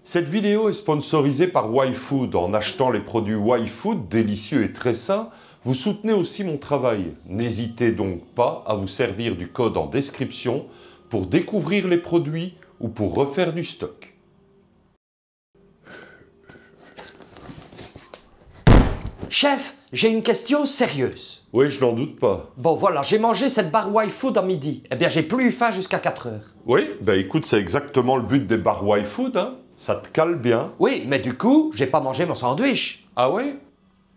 Cette vidéo est sponsorisée par YFood. En achetant les produits YFood, délicieux et très sains, vous soutenez aussi mon travail. N'hésitez donc pas à vous servir du code en description pour découvrir les produits ou pour refaire du stock. Chef, j'ai une question sérieuse. Oui, je n'en doute pas. Bon voilà, j'ai mangé cette barre YFood à midi. Eh bien, j'ai plus eu faim jusqu'à 4 heures. Oui, ben écoute, c'est exactement le but des bars YFood, hein. Ça te cale bien. Oui, mais du coup, j'ai pas mangé mon sandwich. Ah oui?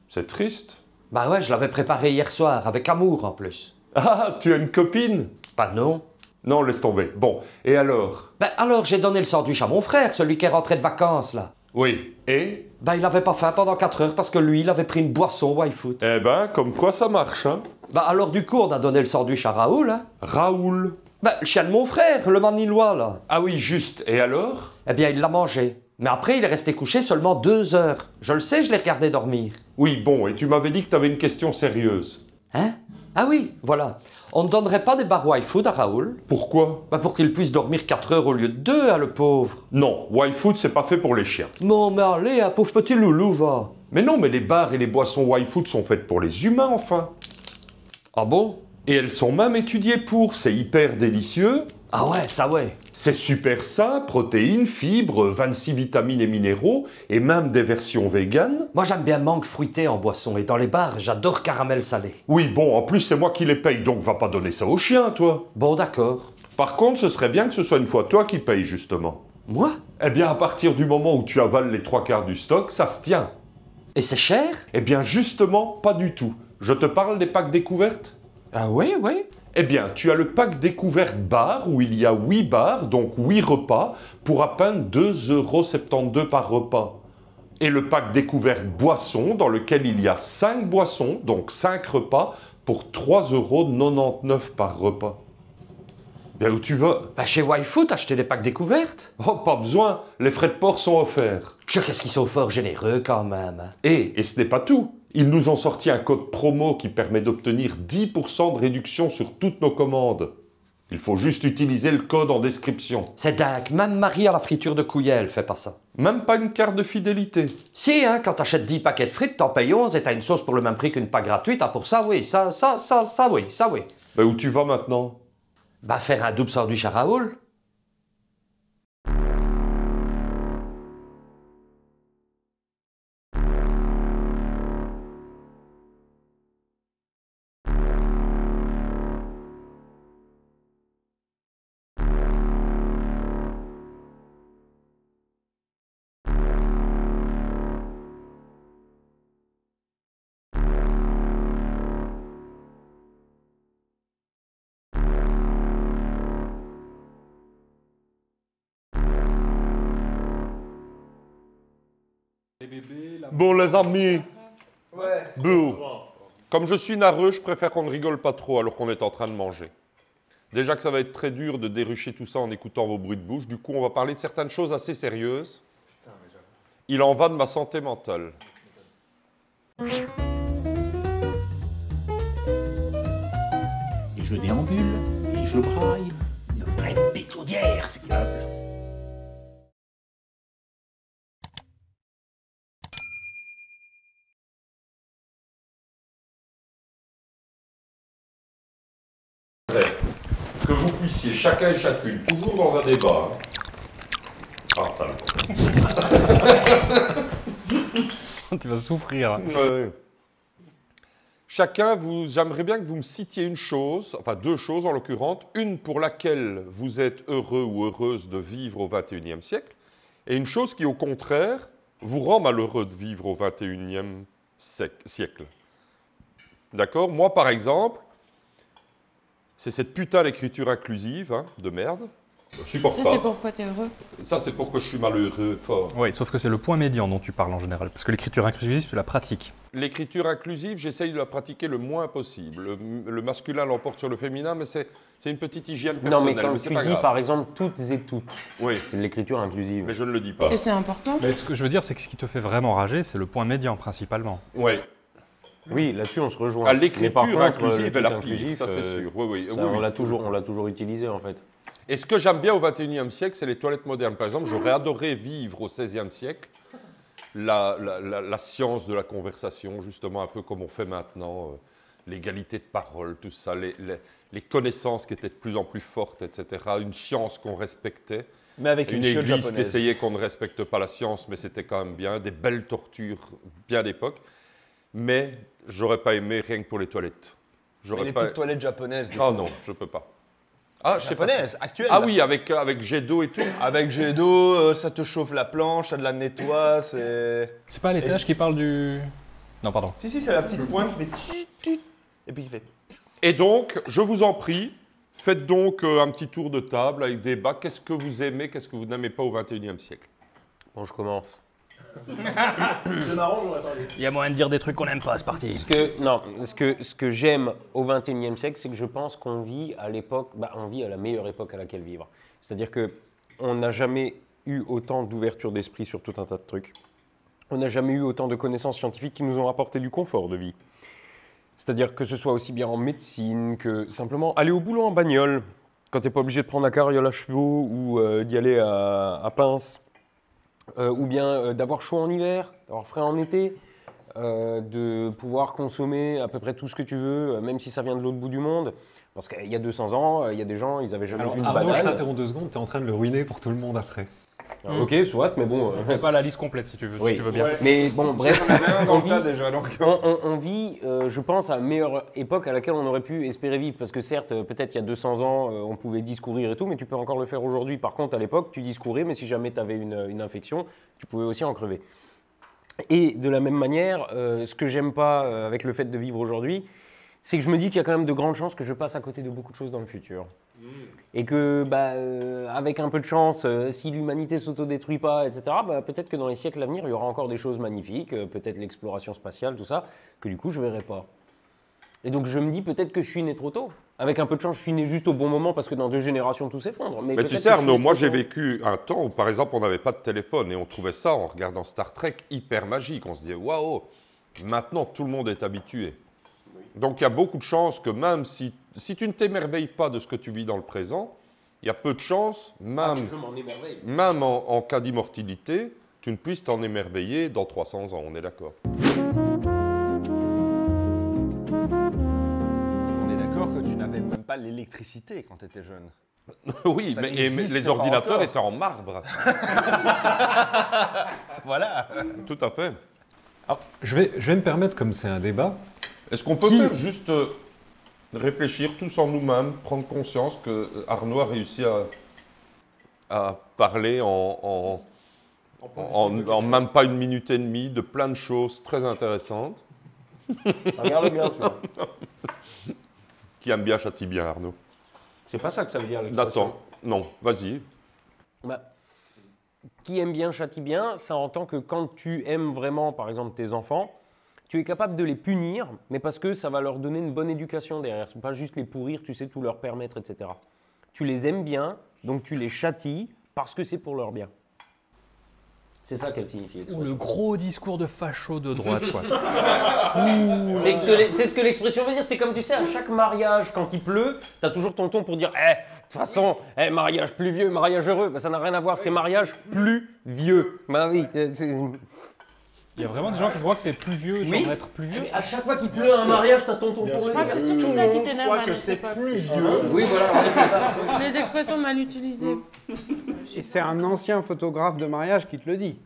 C'est triste. Bah ouais, je l'avais préparé hier soir, avec amour en plus. Ah, tu as une copine? Bah non. Non, laisse tomber. Bon, et alors? Ben alors, j'ai donné le sandwich à mon frère, celui qui est rentré de vacances, là. Oui, et? Ben, il avait pas faim pendant 4 heures parce que lui, il avait pris une boisson YFood. Eh ben, comme quoi ça marche, hein? Ben alors, du coup, on a donné le sandwich à Raoul, hein. Raoul? Ben, le chien de mon frère, le Manilois, là. Ah oui, juste. Et alors? Eh bien, il l'a mangé. Mais après, il est resté couché seulement 2 heures. Je le sais, je l'ai regardé dormir. Oui, bon, et tu m'avais dit que tu avais une question sérieuse. Hein? Ah oui, voilà. On ne donnerait pas des barres YFood à Raoul? Pourquoi? Ben pour qu'il puisse dormir 4 heures au lieu de 2, hein, le pauvre. Non, YFood, c'est pas fait pour les chiens. Non, mais allez, un pauvre petit loulou, va. Mais non, mais les bars et les boissons YFood sont faites pour les humains, enfin. Ah bon? Et elles sont même étudiées pour. C'est hyper délicieux. Ah ouais, ça ouais. C'est super sain, protéines, fibres, 26 vitamines et minéraux, et même des versions véganes. Moi, j'aime bien mangue fruité en boisson, et dans les bars, j'adore caramel salé. Oui, bon, en plus, c'est moi qui les paye, donc va pas donner ça aux chiens, toi. Bon, d'accord. Par contre, ce serait bien que ce soit une fois toi qui paye, justement. Moi? Eh bien, à partir du moment où tu avales les 3/4 du stock, ça se tient. Et c'est cher? Eh bien, justement, pas du tout. Je te parle des packs découvertes? Ah oui, oui. Eh bien, tu as le pack découverte bar où il y a 8 bars, donc 8 repas, pour à peine 2,72 € par repas. Et le pack découverte boisson dans lequel il y a 5 boissons, donc 5 repas, pour 3,99 € par repas. Bien où tu vas? Bah chez YFood, acheter des packs découvertes? Oh, pas besoin, les frais de port sont offerts. Qu'est-ce qu'ils sont fort généreux quand même. Et ce n'est pas tout. Ils nous ont sorti un code promo qui permet d'obtenir 10% de réduction sur toutes nos commandes. Il faut juste utiliser le code en description. C'est dingue, même Marie à la friture de Couillel fait pas ça. Même pas une carte de fidélité. Si, hein, quand t'achètes 10 paquets de frites, t'en payes 11 et t'as une sauce pour le même prix qu'une pack gratuite. Ah, pour ça, oui, ça, oui, ça, oui. Ben où tu vas maintenant? Bah, faire un double sandwich à Raoul. Bon les amis, Ouais. bon. Comme je suis narreux, je préfère qu'on ne rigole pas trop alors qu'on est en train de manger. Déjà que ça va être très dur de dérucher tout ça en écoutant vos bruits de bouche, du coup on va parler de certaines choses assez sérieuses. Il en va de ma santé mentale. Et je déambule, et je braille. Une vraie pétaudière, cet immeuble. Que vous puissiez chacun et chacune, toujours dans un débat. Ah ça. Tu vas souffrir. Ouais. Chacun, j'aimerais bien que vous me citiez une chose, enfin 2 choses en l'occurrence, une pour laquelle vous êtes heureux ou heureuse de vivre au XXIe siècle, et une chose qui, au contraire, vous rend malheureux de vivre au XXIe siècle. D'accord? Moi, par exemple, c'est cette putain d'écriture inclusive, hein, de merde. Je supporte Ça, pas. c'est pourquoi t'es heureux. Ça, c'est pourquoi je suis malheureux, fort. Oui, sauf que c'est le point médian dont tu parles en général, parce que l'écriture inclusive, c'est la pratique. L'écriture inclusive, j'essaye de la pratiquer le moins possible. Le masculin l'emporte sur le féminin, mais c'est une petite hygiène Non, personnelle. mais quand c'est tu pas dis grave. par exemple toutes et toutes, Oui, c'est de l'écriture inclusive. mais je ne le dis pas. Et c'est important. Mais ce que je veux dire, c'est que ce qui te fait vraiment rager, c'est le point médian principalement. Oui. Oui, là-dessus on se rejoint. À Mais l'écriture par contre, inclusive, le elle truc applique, inclusif, ça c'est sûr. Oui, oui. ça, oui, oui. on l'a toujours utilisé en fait. Et ce que j'aime bien au XXIe siècle, c'est les toilettes modernes. Par exemple, j'aurais adoré vivre au XVIe siècle la science de la conversation, justement un peu comme on fait maintenant, l'égalité de parole, tout ça, les connaissances qui étaient de plus en plus fortes, etc. Une science qu'on respectait. Mais avec une chiotte église qui japonaise. essayait qu'on ne respecte pas la science, mais c'était quand même bien. Des belles tortures, bien d'époque. Mais j'aurais pas aimé rien que pour les toilettes. Mais les petites toilettes japonaises. Ah non, je peux pas. Ah, je sais pas. Japonaises, actuelles. Ah oui, avec jet d'eau et tout. Avec jet d'eau, ça te chauffe la planche, ça te la nettoie, c'est... C'est pas l'étage qui parle du. Non, pardon. Si, c'est la petite pointe qui fait tut, et puis qui fait... Et donc, je vous en prie, faites donc un petit tour de table avec débat. Qu'est-ce que vous aimez, qu'est-ce que vous n'aimez pas au XXIe siècle? Bon, je commence. Il y a moyen de dire des trucs qu'on n'aime pas, c'est parti. Ce que j'aime au XXIe siècle, c'est que je pense qu'on vit à l'époque, on vit à la meilleure époque à laquelle vivre. C'est-à-dire que on n'a jamais eu autant d'ouverture d'esprit sur tout un tas de trucs. On n'a jamais eu autant de connaissances scientifiques qui nous ont apporté du confort de vie. C'est-à-dire que ce soit aussi bien en médecine que simplement aller au boulot en bagnole, quand tu n'es pas obligé de prendre la carriole à chevaux ou d'y aller à pince. Ou bien d'avoir chaud en hiver, d'avoir frais en été, de pouvoir consommer à peu près tout ce que tu veux, même si ça vient de l'autre bout du monde. Parce qu'il y a 200 ans, il y a des gens, ils n'avaient jamais vu une Arnaud, je banane. t'interromps 2 secondes, tu es en train de le ruiner pour tout le monde après. Ok, soit, mais bon... Fais pas la liste complète si tu veux, oui. si tu veux bien. Ouais. Mais bon, bref, On avait un dans on le tas vit, déjà, donc... on vit, je pense, à la meilleure époque à laquelle on aurait pu espérer vivre. Parce que certes, peut-être il y a 200 ans, on pouvait discourir et tout, mais tu peux encore le faire aujourd'hui. Par contre, à l'époque, tu discourais, mais si jamais tu avais une infection, tu pouvais aussi en crever. Et de la même manière, ce que j'aime pas avec le fait de vivre aujourd'hui, c'est que je me dis qu'il y a quand même de grandes chances que je passe à côté de beaucoup de choses dans le futur. Et que, avec un peu de chance, si l'humanité s'autodétruit pas, etc., peut-être que dans les siècles à venir, il y aura encore des choses magnifiques, peut-être l'exploration spatiale, tout ça, que du coup, je verrai pas. Et donc, je me dis peut-être que je suis né trop tôt. Avec un peu de chance, je suis né juste au bon moment parce que dans 2 générations, tout s'effondre. Mais tu sais, Arnaud, moi j'ai vécu un temps où, par exemple, on n'avait pas de téléphone et on trouvait ça, en regardant Star Trek, hyper magique. On se disait, waouh, maintenant tout le monde est habitué. Donc il y a beaucoup de chances que même si tu ne t'émerveilles pas de ce que tu vis dans le présent, il y a peu de chances, même en cas d'immortalité, tu ne puisses t'en émerveiller dans 300 ans, on est d'accord. On est d'accord que tu n'avais même pas l'électricité quand tu étais jeune. Oui, Ça mais n'existe les pas ordinateurs encore. étaient en marbre. Voilà. Tout à fait. Alors, je vais me permettre, comme c'est un débat, Est-ce qu'on peut faire juste réfléchir tous en nous-mêmes, prendre conscience que Arnaud a réussi à parler en même pas 1 minute et demie de plein de choses très intéressantes. Regarde bien, tu vois. Qui aime bien châtie bien, Arnaud. C'est pas ça que ça veut dire, l'expression. Nathan, non, vas-y. Qui aime bien châtie bien, ça entend que quand tu aimes vraiment, par exemple, tes enfants, tu es capable de les punir, mais parce que ça va leur donner une bonne éducation derrière. C'est pas juste les pourrir, tu sais, tout leur permettre, etc. Tu les aimes bien, donc tu les châties parce que c'est pour leur bien. C'est ça qu'elle signifie. Ou le gros discours de facho de droite, quoi. C'est ce que l'expression veut dire. C'est comme tu sais, à chaque mariage, quand il pleut, t'as toujours ton ton pour dire de toute façon, mariage plus vieux, mariage heureux. Ça n'a rien à voir, c'est mariage plus vieux. Oui, Il y a vraiment des gens qui croient que c'est plus vieux, genre Oui. d'être plus vieux. mais à chaque fois qu'il pleut à un mariage, t'as ton ton pour Je le crois que dire. c'est surtout ça qui t'énerve à que notre c'est époque. plus vieux. Oui, voilà, ouais, c'est ça. Les expressions mal utilisées. Et c'est un ancien photographe de mariage qui te le dit.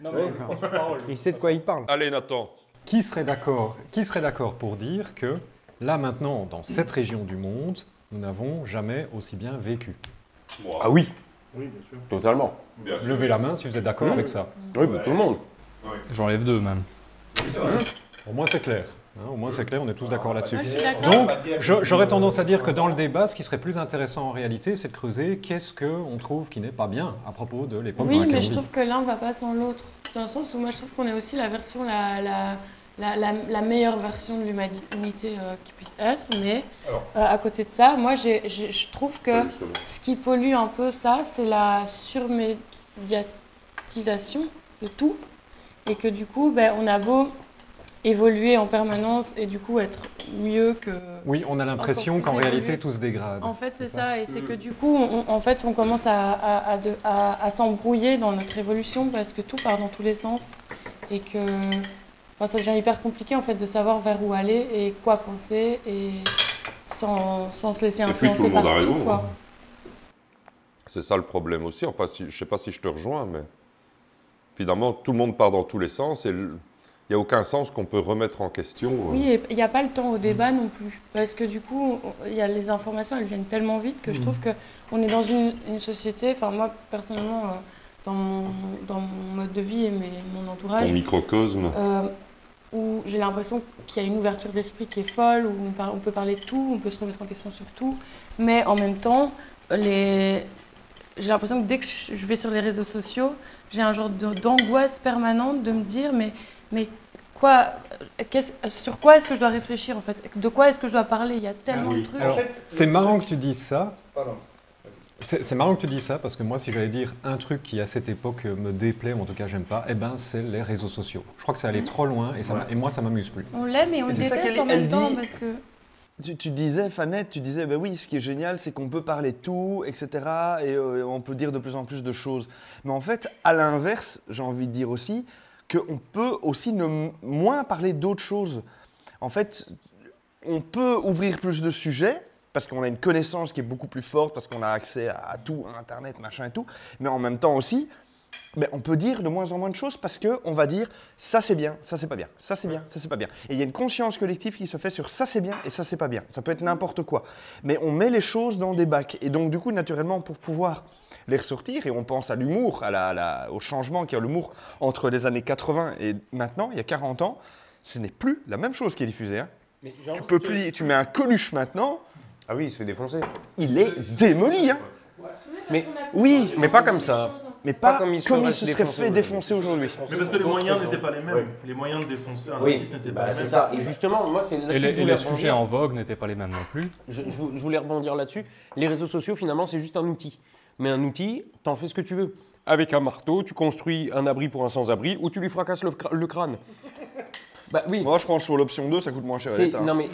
Il sait de quoi il parle. Allez, Nathan. qui serait d'accord pour dire que là maintenant, dans cette région du monde, nous n'avons jamais aussi bien vécu? Ah oui. Totalement. Levez la main si vous êtes d'accord avec ça. Oui, tout le monde. J'enlève 2 même. Au moins c'est clair. Hein, au moins c'est clair, on est tous d'accord là-dessus. Moi, je suis d'accord. Donc, j'aurais tendance à dire que dans le débat, ce qui serait plus intéressant en réalité, c'est de creuser qu'est-ce qu'on trouve qui n'est pas bien à propos de l'époque dans Oui, laquelle mais on je vit. trouve que l'un va pas sans l'autre. Dans le sens où moi, je trouve qu'on est aussi la version, la meilleure version de l'humanité qui puisse être. Mais à côté de ça, moi, je trouve que ce qui pollue un peu ça, c'est la surmédiatisation de tout. Et que du coup, on a beau évoluer en permanence et du coup être mieux que... Oui, on a l'impression Encore qu'en plus réalité évolué. tout se dégrade. En fait, c'est ça, et c'est que du coup, on commence à s'embrouiller dans notre évolution parce que tout part dans tous les sens et que ça devient hyper compliqué en fait de savoir vers où aller et quoi penser et sans se laisser Et puis, tout influencer le monde par a tout, raison, quoi. hein. C'est ça le problème aussi. Enfin, je ne sais pas si je te rejoins, mais finalement, tout le monde part dans tous les sens et il n'y a aucun sens qu'on peut remettre en question. Oui, et il n'y a pas le temps au débat non plus. Parce que du coup, les informations, elles viennent tellement vite que je trouve qu'on est dans une société, enfin moi personnellement, dans mon mode de vie et mon Ton entourage, microcosme. où j'ai l'impression qu'il y a une ouverture d'esprit qui est folle, où on peut parler de tout, on peut se remettre en question sur tout. Mais en même temps, j'ai l'impression que dès que je vais sur les réseaux sociaux, j'ai un genre d'angoisse permanente de me dire mais sur quoi est-ce que je dois réfléchir en fait? De quoi est-ce que je dois parler? Il y a tellement de trucs. Alors, c'est marrant que tu dises ça. C'est marrant que tu dises ça parce que moi, si j'allais dire un truc qui à cette époque me déplaît, ou en tout cas j'aime pas, c'est les réseaux sociaux. Je crois que ça allait trop loin et moi, ça m'amuse plus. On l'aime et on le c'est ça déteste qu'elle- en même elle temps dit- parce que... Tu disais, Fanette, bah oui, ce qui est génial, c'est qu'on peut parler de tout, etc. Et on peut dire de plus en plus de choses. Mais en fait, à l'inverse, j'ai envie de dire aussi qu'on peut aussi moins parler d'autres choses. En fait, on peut ouvrir plus de sujets parce qu'on a une connaissance qui est beaucoup plus forte, parce qu'on a accès à tout, à Internet, machin et tout. Mais en même temps aussi, on peut dire de moins en moins de choses parce qu'on va dire ça c'est bien, ça c'est pas bien, ça c'est bien, ça c'est pas bien. Et il y a une conscience collective qui se fait sur ça c'est bien et ça c'est pas bien. Ça peut être n'importe quoi. Mais on met les choses dans des bacs. Et donc du coup, naturellement, pour pouvoir les ressortir, et on pense à l'humour, au changement qu'il y a l'humour entre les années 80 et maintenant, il y a 40 ans, ce n'est plus la même chose qui est diffusée. Hein. Tu peux plus, tu mets un Coluche maintenant, Ah oui, il se fait défoncer. il est démoli. Hein. Mais Oui, mais pas comme ça. mais pas comme comme il se serait fait défoncer aujourd'hui. Mais parce que les moyens n'étaient pas les mêmes. Oui. Les moyens de défoncer un Oui, artiste n'étaient pas les c'est mêmes. ça. Et justement, moi, c'est là-dessus Et que je les voulais sujets rebondir. en vogue n'étaient pas les mêmes non plus. Je voulais rebondir là-dessus. Les réseaux sociaux, finalement, c'est juste un outil. Mais un outil, t'en fais ce que tu veux. Avec un marteau, tu construis un abri pour un sans-abri ou tu lui fracasses le crâne. Bah oui. Moi, je pense sur l'option 2, ça coûte moins cher à l'État. Non mais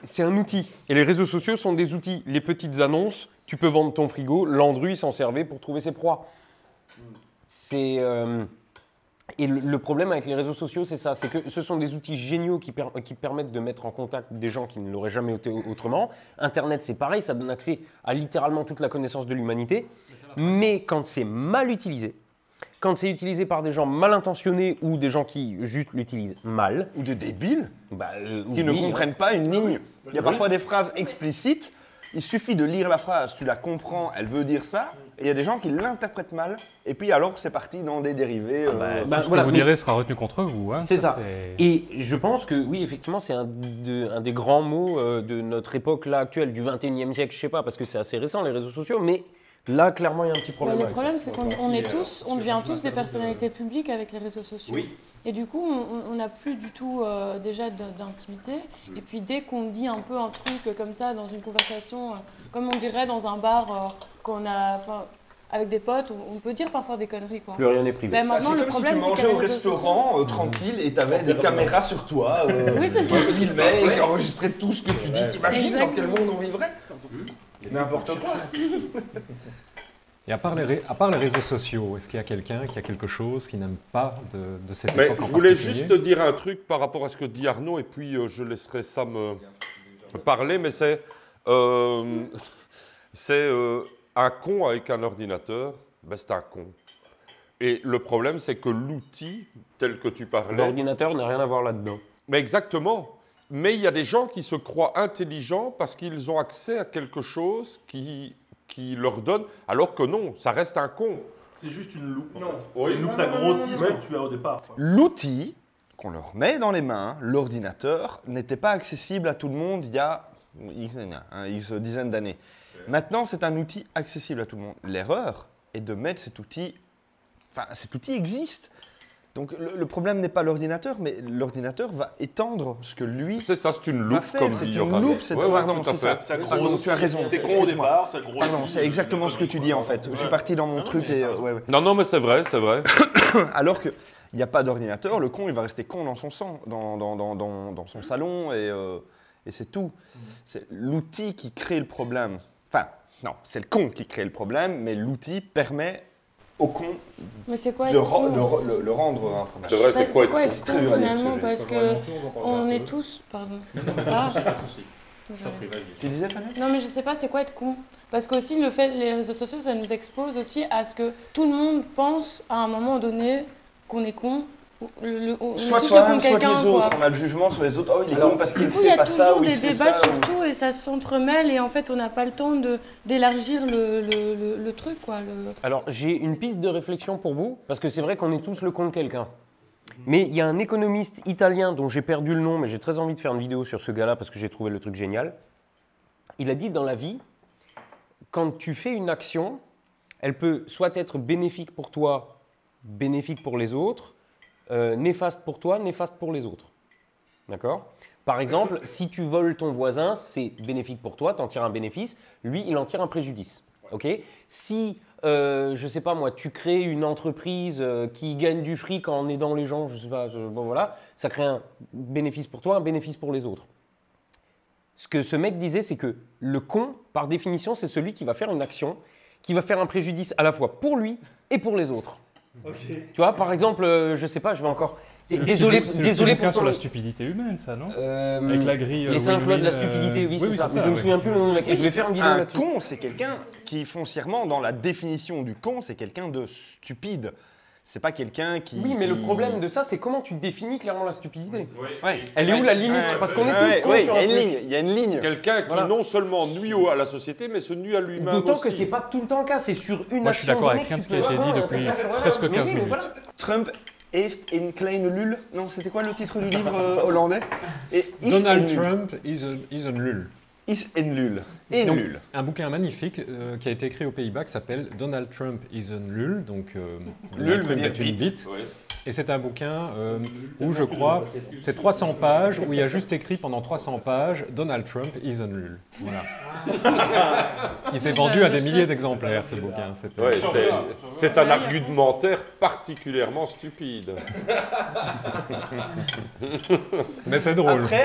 c'est un outil. Et les réseaux sociaux sont des outils. Les petites annonces, tu peux vendre ton frigo, Landru s'en servait pour trouver ses proies. Et le problème avec les réseaux sociaux, c'est ça, c'est que ce sont des outils géniaux qui permettent de mettre en contact des gens qui ne l'auraient jamais été autrement. Internet, c'est pareil, ça donne accès à littéralement toute la connaissance de l'humanité. Mais quand c'est mal utilisé, quand c'est utilisé par des gens mal intentionnés ou des gens qui juste l'utilisent mal, Ou des débiles qui oui, ne comprennent pas une ligne. Il y a parfois des phrases explicites, il suffit de lire la phrase, tu la comprends, elle veut dire ça, et il y a des gens qui l'interprètent mal, et puis alors c'est parti dans des dérivés. Tout ce que vous direz sera retenu contre vous. Hein, c'est ça. Et je pense que oui, effectivement, c'est un des grands mots de notre époque là actuelle, du 21e siècle, je sais pas, parce que c'est assez récent les réseaux sociaux, mais là clairement il y a un petit problème. Le avec problème, ça. c'est on devient tous des personnalités publiques avec les réseaux sociaux. Oui. Et du coup, on n'a plus du tout déjà d'intimité. Et puis dès qu'on dit un peu un truc comme ça dans une conversation, comme on dirait dans un bar qu'on a, avec des potes, on peut dire parfois des conneries, quoi. Plus rien n'est privé. Ben, maintenant, le c'est comme problème, si tu c'est mangeais que les au réseaux restaurant tranquille et tu avais des caméras sur toi Oui, c'est ça. qui filmaient et qui enregistraient tout ce que tu dis. T'imagines dans quel Exactement. monde on vivrait? N'importe quoi. Et à part les réseaux sociaux, est-ce qu'il y a quelqu'un qui a quelque chose qui n'aime pas de cette Mais époque en je voulais particulier? juste te dire un truc par rapport à ce que dit Arnaud, et puis je laisserai ça me parler, mais c'est un con avec un ordinateur, c'est un con. Et le problème, c'est que l'outil, tel que tu parlais... L'ordinateur n'a rien à voir là-dedans. Mais exactement. Mais il y a des gens qui se croient intelligents parce qu'ils ont accès à quelque chose qui leur donne, alors que non, ça reste un con. C'est juste une loupe. En Non. fait. Oui. Une loupe, ça grossit ce que tu as au départ. quoi. L'outil qu'on leur met dans les mains, l'ordinateur, n'était pas accessible à tout le monde il y a X dizaines d'années. Maintenant, c'est un outil accessible à tout le monde. L'erreur est de mettre cet outil... Enfin, cet outil existe. Donc le problème n'est pas l'ordinateur, mais l'ordinateur va étendre ce que lui C'est ça, c'est une va loupe, faire. comme C'est dit une Yoram. loupe, c'est Ouais, ouais, pardon, tout à c'est ça. fait. Ça Pardon, grossit. tu as raison. T'es con au excuse-moi. départ, ça grossit. Pardon, c'est exactement ce que tu dis en fait. Je suis parti dans mon truc et ouais. Non, mais c'est vrai, c'est vrai. Alors que il n'y a pas d'ordinateur, le con, il va rester con dans son dans son salon et c'est tout. C'est l'outil qui crée le problème. Enfin, non, c'est le con qui crée le problème, mais l'outil permet au con Mais c'est quoi de être con le rendre un problème. C'est vrai, c'est quoi être c'est con très dur à dire, finalement ce parce que on est tous. Pardon. Ah. Tu disais, Fanny? Non, mais je sais pas, c'est quoi être con? Parce que aussi, le fait, les réseaux sociaux, ça nous expose aussi à ce que tout le monde pense à un moment donné qu'on est con. On Soit est tous soi-même, le con soit quelqu'un, les autres. quoi. On a le jugement sur les autres. Oh, il est con parce qu'il Du ne coup, il y sait a pas ça toujours ou il des sait débats ça. sur tout et ça s'entremêle et en fait, on n'a pas le temps d'élargir le truc, quoi. Alors, j'ai une piste de réflexion pour vous, parce que c'est vrai qu'on est tous le con de quelqu'un. Mais il y a un économiste italien dont j'ai perdu le nom, mais j'ai très envie de faire une vidéo sur ce gars-là parce que j'ai trouvé le truc génial. Il a dit dans la vie, quand tu fais une action, elle peut soit être bénéfique pour toi, bénéfique pour les autres, néfaste pour toi, néfaste pour les autres. D'accord ? Par exemple, si tu voles ton voisin, c'est bénéfique pour toi, tu en tires un bénéfice, lui, il en tire un préjudice. Ok ? Si, je sais pas moi, tu crées une entreprise qui gagne du fric en aidant les gens, je sais pas, bon voilà, ça crée un bénéfice pour toi, un bénéfice pour les autres. Ce que ce mec disait, c'est que le con, par définition, c'est celui qui va faire une action, qui va faire un préjudice à la fois pour lui et pour les autres. Okay. Tu vois, par exemple, je sais pas, je vais encore... Désolé pour sur ton... la stupidité humaine, ça, non Avec la grille. Les 5 lois de la stupidité, oui, c'est ça. Mais je me souviens plus le nom du mec. Et je vais faire une vidéo Un là-dessus. con, c'est quelqu'un qui, foncièrement, dans la définition du con, c'est quelqu'un de stupide. C'est pas quelqu'un qui... Oui, mais le problème de ça, c'est comment tu définis clairement la stupidité. Ouais. Elle est où la limite? Parce qu'on est tous cons sur un truc. Il y a une ligne. Quelqu'un qui non seulement nuit à la société, mais se nuit à lui-même aussi. D'autant que c'est pas tout le temps le cas, c'est sur une action. Moi, je suis d'accord avec rien de ce qui a été dit depuis presque 15 minutes. Trump heeft een kleine lul. Non, c'était quoi le titre du livre hollandais? Donald Trump is a lul. Is een lul. Een Donc, lul. un bouquin magnifique qui a été écrit aux Pays-Bas qui s'appelle Donald Trump is a lul. Donc, lul veut dire est une bite. Oui. Et c'est un bouquin où je crois, c'est 300 pages, où il y a juste écrit pendant 300 pages Donald Trump is a lul. Voilà. Il s'est vendu à des milliers d'exemplaires ce bouquin. Ouais, c'est un argumentaire particulièrement stupide. Mais c'est drôle. Après,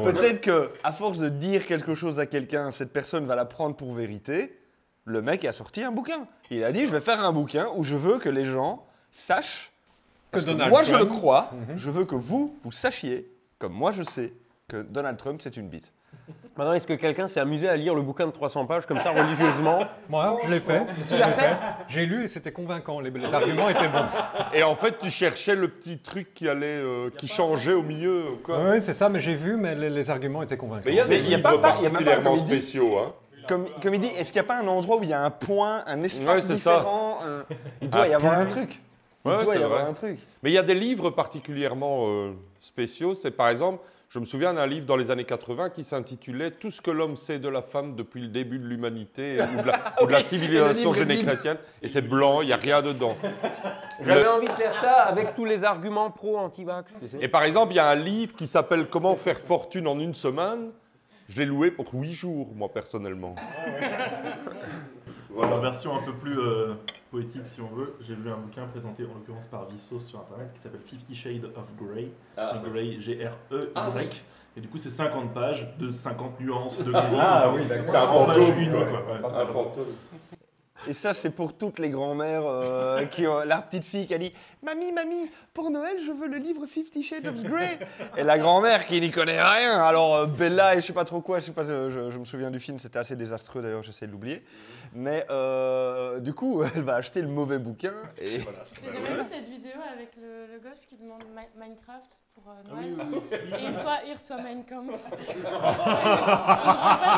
peut-être qu'à force de dire quelque chose à quelqu'un, cette personne va la prendre pour vérité. Le mec a sorti un bouquin. Il a dit, je vais faire un bouquin où je veux que les gens sachent que moi je le crois, je veux que vous sachiez, comme moi je sais, que Donald Trump c'est une bite. Maintenant, est-ce que quelqu'un s'est amusé à lire le bouquin de 300 pages comme ça religieusement? Moi, je l'ai fait. Tu l'as fait? J'ai lu et c'était convaincant, les arguments étaient bons. Et en fait, tu cherchais le petit truc qui allait, qui changeait au milieu, ou quoi? Oui, c'est ça, mais j'ai vu, mais les arguments étaient convaincants. Mais il y a des livres particulièrement spéciaux, hein. Comme il dit, est-ce qu'il n'y a pas un endroit où il y a un point, un espace différent, il doit y avoir un truc. Il doit y avoir un truc. Mais il y a des livres particulièrement spéciaux. C'est par exemple, je me souviens d'un livre dans les années 80 qui s'intitulait « Tout ce que l'homme sait de la femme depuis le début de l'humanité ou de la civilisation géné-chrétienne ». Et c'est blanc, il n'y a rien dedans. J'avais envie de faire ça avec tous les arguments pro-anti-vax. Et par exemple, il y a un livre qui s'appelle « Comment faire fortune en une semaine ». Je l'ai loué pour 8 jours, moi, personnellement. Voilà, en version un peu plus poétique, si on veut, j'ai lu un bouquin présenté en l'occurrence par Vsauce sur Internet qui s'appelle 50 Shades of Grey. Grey, G-R-E-Y. Et du coup, c'est 50 pages de 50 nuances de gris. Ah oui, d'accord. C'est un pantôme. Et ça, c'est pour toutes les grand-mères qui ont la petite fille qui a dit « Mamie, pour Noël, je veux le livre 50 Shades of Grey ». Et la grand-mère qui n'y connaît rien. Alors, Bella et je sais pas trop quoi, je me souviens du film, c'était assez désastreux d'ailleurs, j'essaie de l'oublier. Mais du coup, elle va acheter le mauvais bouquin. Et... Voilà. J'ai jamais vu cette vidéo avec le gosse qui demande Minecraft pour Noël. Et il reçoit Minecraft. Le grand-père,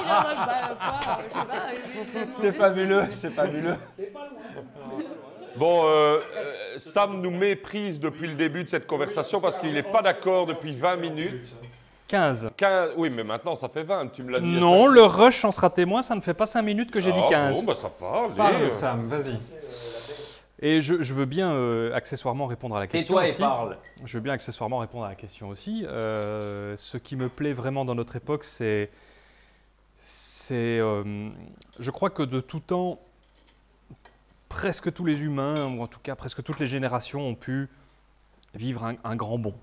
il est en mode, quoi, je sais pas. C'est fabuleux, c'est fabuleux. C'est pas loin. Bon, Sam nous méprise depuis le début de cette conversation parce qu'il n'est pas d'accord depuis 20 minutes. 15. Oui, mais maintenant ça fait 20, tu me l'as dit. Non, le rush en sera témoin, ça ne fait pas 5 minutes que j'ai dit 15. Bon, bah ça va. Parle, Sam, vas-y. Et je veux bien accessoirement répondre à la question Tais-toi aussi. et parle. Je veux bien accessoirement répondre à la question aussi. Ce qui me plaît vraiment dans notre époque, c'est je crois que de tout temps, presque tous les humains, ou en tout cas presque toutes les générations ont pu vivre un grand bond,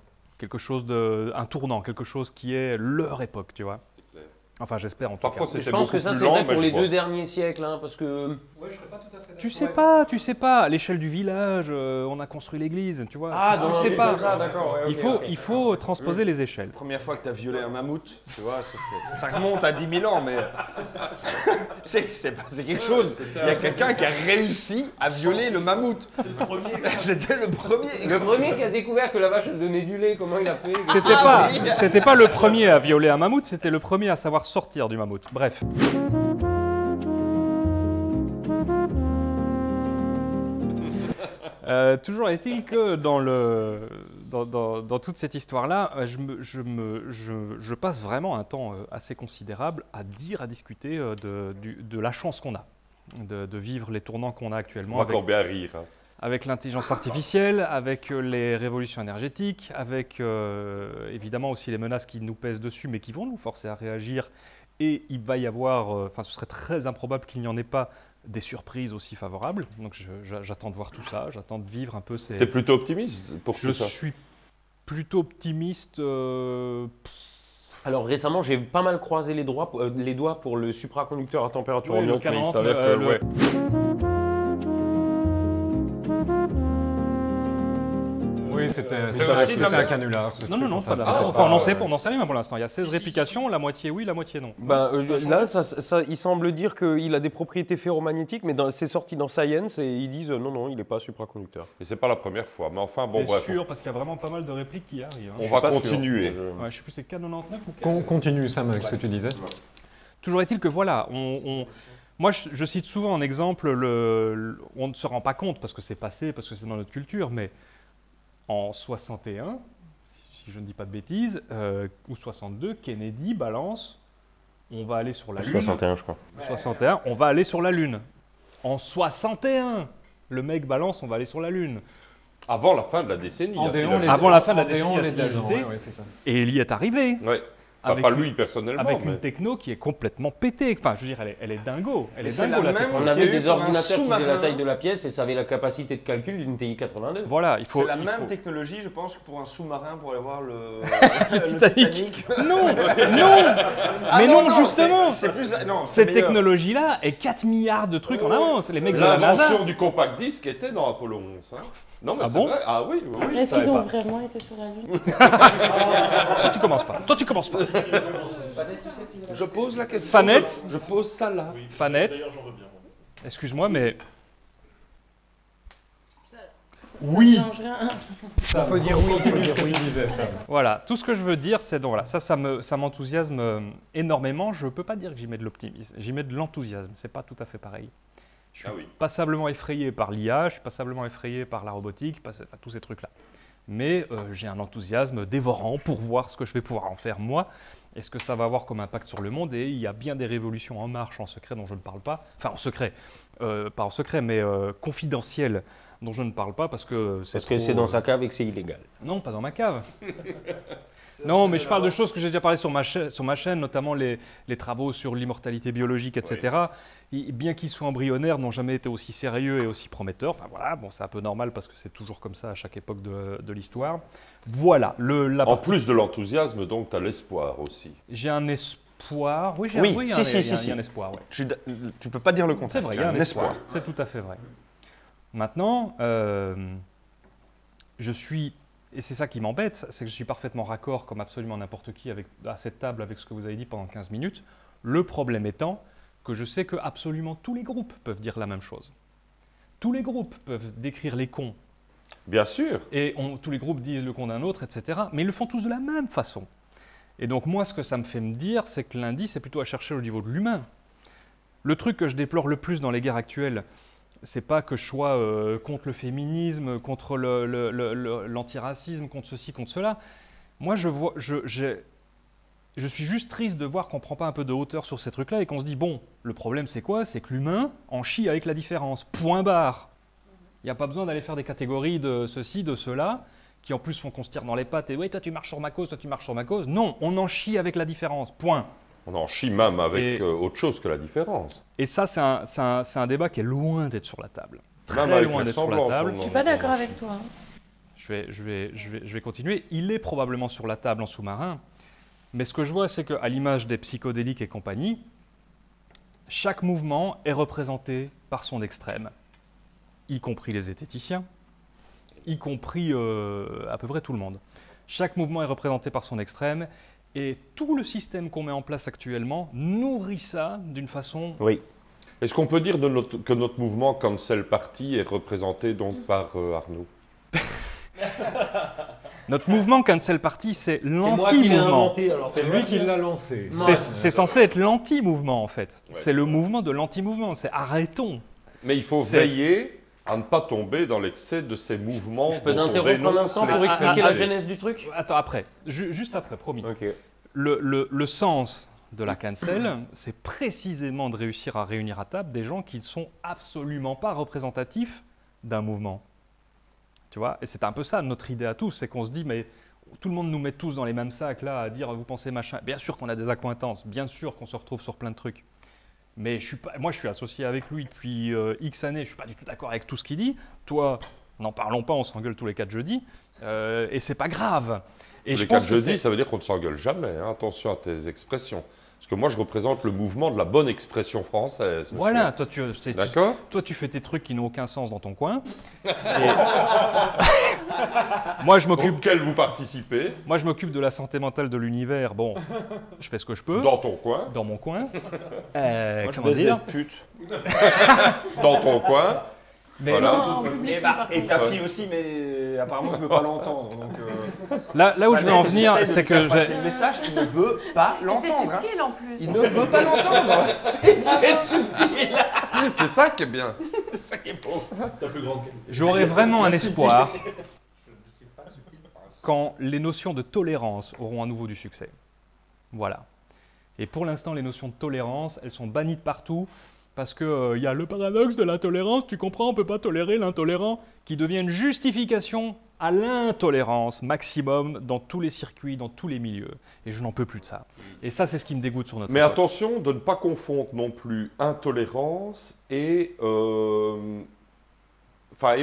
un tournant, quelque chose qui est leur époque, tu vois. Enfin, j'espère en tout Parfois, cas. c'était Je pense que beaucoup ça, plus c'est lent, vrai mais pour je les vois. 2 derniers siècles, hein, parce que... Ouais, je serais pas tout à fait d'accord. Tu sais pas, à l'échelle du village, on a construit l'église, tu vois. Ah, tu donc sais pas. d'accord. Ouais, Il faut transposer les échelles. Première fois que tu as violé un mammouth, tu vois, ça remonte à 10 000 ans, mais c'est quelque chose. Il y a quelqu'un qui a réussi à violer le mammouth. C'était le premier. Le premier qui a découvert que la vache elle donnait du lait, comment il a fait? C'était pas le premier à violer un mammouth, c'était le premier à savoir sortir du mammouth. Bref. Toujours est-il que dans toute cette histoire-là, je passe vraiment un temps assez considérable à discuter de la chance qu'on a, de vivre les tournants qu'on a actuellement. On va encore bien rire. Hein. Avec l'intelligence artificielle, avec les révolutions énergétiques, avec évidemment aussi les menaces qui nous pèsent dessus, mais qui vont nous forcer à réagir. Et il va y avoir, ce serait très improbable qu'il n'y en ait pas des surprises aussi favorables. Donc j'attends de voir tout ça, j'attends de vivre un peu ces... T'es plutôt optimiste pour tout ça? Je suis plutôt optimiste. Alors récemment, j'ai pas mal croisé les doigts pour le supraconducteur à température ambiante, mais il 40, s'avère que... ouais. Oui, c'était aussi, un canular. ce Non, truc, pas enfin, là. c'était Enfin, pas- on n'en sait rien pour l'instant. Il y a 16 réplications, la moitié oui, la moitié non. Là, il semble dire qu'il a des propriétés ferromagnétiques, mais c'est sorti dans Science et ils disent non, il n'est pas supraconducteur. Et c'est pas la première fois. Mais enfin, bon, T'es bref. sûr, parce qu'il y a vraiment pas mal de répliques qui arrivent. hein. On va pas sûr. continuer. Ouais, je sais plus, c'est K99 ou K... Continue, Sam, avec ce que tu disais. Toujours est-il que voilà, moi je cite souvent en exemple, on ne se rend pas compte parce que c'est passé, parce que c'est dans notre culture, mais en 61, si je ne dis pas de bêtises, ou 62, Kennedy balance, on va aller sur la Lune. 61, je crois. 61, on va aller sur la Lune. En 61, le mec balance, on va aller sur la Lune. Avant la fin de la décennie. En hein, déon, qu'il les a- Avant la fin de la Andéon, décennie, les a-t-il 10 ans, ajouté. ouais, c'est ça. Et il y est arrivé. Ouais. Avec pas une- lui personnellement. Avec mais... une techno qui est complètement pétée. Enfin, je veux dire, elle est dingo. Elle est c'est dingo, la la même techno. On qu'il y a avait eu des pour un ordinateurs qui faisaient la sous-marin. taille de la pièce et ça avait la capacité de calcul d'une TI 82. Voilà, il faut... C'est la il même faut- technologie, je pense, que pour un sous-marin pour aller voir le Titanic. Titanic. Non, Ah mais non, justement. c'est plus. Non, c'est Cette meilleur. technologie-là est 4 milliards de trucs en avance. Les mecs de la NASA. L'invention du compact disque était dans Apollo 11. Hein. Non, mais Ah c'est bon vrai. Ah oui, oui, oui. Est-ce savais qu'ils ont pas. vraiment été sur la Lune? Toi, tu commences pas. Toi, tu commences pas. Je pose la question. Fanette. Je pose ça là. Fanette, D'ailleurs, j'en veux bien. excuse-moi, mais Oui. Ça ne change rien. Ça, faut dire oui, continue ce que tu disais, Sam. voilà. Tout ce que je veux dire, c'est donc voilà, ça m'enthousiasme énormément. Je peux pas dire que j'y mets de l'optimisme. J'y mets de l'enthousiasme. C'est pas tout à fait pareil. Je suis Ah oui. passablement effrayé par l'IA, je suis passablement effrayé par la robotique, tous ces trucs-là. Mais j'ai un enthousiasme dévorant pour voir ce que je vais pouvoir en faire moi et ce que ça va avoir comme impact sur le monde. Et il y a bien des révolutions en marche en secret dont je ne parle pas. Enfin, en secret, pas en secret, mais confidentielles dont je ne parle pas parce que c'est Parce que trop, c'est dans sa cave et que c'est illégal. Non, pas dans ma cave. Non, mais je parle de choses que j'ai déjà parlé sur ma chaîne, notamment les travaux sur l'immortalité biologique, etc. Bien qu'ils soient embryonnaires, n'ont jamais été aussi sérieux et aussi prometteurs. Enfin voilà, bon, c'est un peu normal parce que c'est toujours comme ça à chaque époque de l'histoire. Voilà. En plus de l'enthousiasme, donc, tu as l'espoir aussi. J'ai un espoir. Oui, Oui, il y a un espoir. Ouais. Tu peux pas dire le C'est contraire. vrai, il tu y a as un espoir. C'est tout à fait vrai. Maintenant, je suis, et c'est ça qui m'embête, c'est que je suis parfaitement raccord, comme absolument n'importe qui à cette table, avec ce que vous avez dit pendant 15 minutes. Le problème étant que je sais que absolument tous les groupes peuvent dire la même chose. Tous les groupes peuvent décrire les cons, Bien sûr. et tous les groupes disent le con d'un autre, etc. Mais ils le font tous de la même façon. Et donc moi, ce que ça me fait me dire, c'est que l'indice, c'est plutôt à chercher au niveau de l'humain. Le truc que je déplore le plus dans les guerres actuelles, c'est pas que je sois contre le féminisme, contre l'antiracisme, contre ceci, contre cela. Moi, je suis juste triste de voir qu'on ne prend pas un peu de hauteur sur ces trucs-là et qu'on se dit, bon, le problème c'est quoi? C'est que l'humain en chie avec la différence. Point barre. Il n'y a pas besoin d'aller faire des catégories de ceci, de cela, qui en plus font qu'on se tire dans les pattes et oui, toi tu marches sur ma cause, toi tu marches sur ma cause. Non, on en chie avec la différence. Point. On en chie même avec Et- autre chose que la différence. Et ça, c'est un débat qui est loin d'être sur la table. Très Même avec loin d'être sur la l'exemblance, table. on en- Je suis pas d'accord avec toi. hein. Je je vais continuer. Il est probablement sur la table en sous-marin, mais ce que je vois, c'est qu'à l'image des psychodéliques et compagnie, chaque mouvement est représenté par son extrême, y compris les zététiciens, y compris à peu près tout le monde. Chaque mouvement est représenté par son extrême, et tout le système qu'on met en place actuellement nourrit ça d'une façon... Oui. Est-ce qu'on peut dire que notre mouvement Cancel Party est représenté donc par Arnaud? Notre mouvement Cancel Party, c'est moi qui l'ai l'anti-mouvement. inventé. alors C'est lui qui l'a lancé. C'est censé être l'anti-mouvement, en fait. C'est le mouvement de l'anti-mouvement. C'est arrêtons. Mais il faut C'est- veiller à ne pas tomber dans l'excès de ces mouvements. Je peux dont on t'interrompre un dénonce instant pour expliquer la l'extrémité. genèse du truc? Attends, après. Juste après, promis. Ok. Le sens de la cancel, c'est précisément de réussir à réunir à table des gens qui ne sont absolument pas représentatifs d'un mouvement. Tu vois? Et c'est un peu ça notre idée à tous, c'est qu'on se dit, mais tout le monde nous met tous dans les mêmes sacs là, à dire vous pensez machin. Bien sûr qu'on a des accointances, bien sûr qu'on se retrouve sur plein de trucs. Mais moi je suis associé avec lui depuis X années, je ne suis pas du tout d'accord avec tout ce qu'il dit. Toi, n'en parlons pas, on s'engueule tous les 4 jeudis. Et c'est pas grave. Et Tous je les pense 4 que jeudis, c'est- ça veut dire qu'on ne s'engueule jamais. Hein. Attention à tes expressions. Parce que moi, je représente le mouvement de la bonne expression française. monsieur. Voilà, D'accord. toi tu fais tes trucs qui n'ont aucun sens dans ton coin. Et moi je m'occupe Auquel vous participez, Moi, je m'occupe de la santé mentale de l'univers. Bon, je fais ce que je peux. dans ton coin. Dans mon coin. Moi, je Comment baisse des dire putes. Dans ton coin. Mais Voilà. Non, en public, c'est par Et contre. ta fille aussi, mais apparemment, tu veux pas l'entendre. Donc, là où je veux en venir, c'est que c'est le message, il ne veut pas Et l'entendre. c'est hein. subtil en plus. Il ne veut pas l'entendre. C'est subtil. C'est ça qui est bien. C'est ça qui est beau. C'est un peu grand. j'aurais vraiment un espoir quand les notions de tolérance auront à nouveau du succès. Voilà. Et pour l'instant, les notions de tolérance, elles sont bannies de partout parce qu'il y a le paradoxe de la tolérance, tu comprends, on ne peut pas tolérer l'intolérant, qui devient une justification à l'intolérance maximum dans tous les circuits, dans tous les milieux. Et je n'en peux plus de ça. Et ça, c'est ce qui me dégoûte sur notre Mais époque. attention de ne pas confondre non plus intolérance et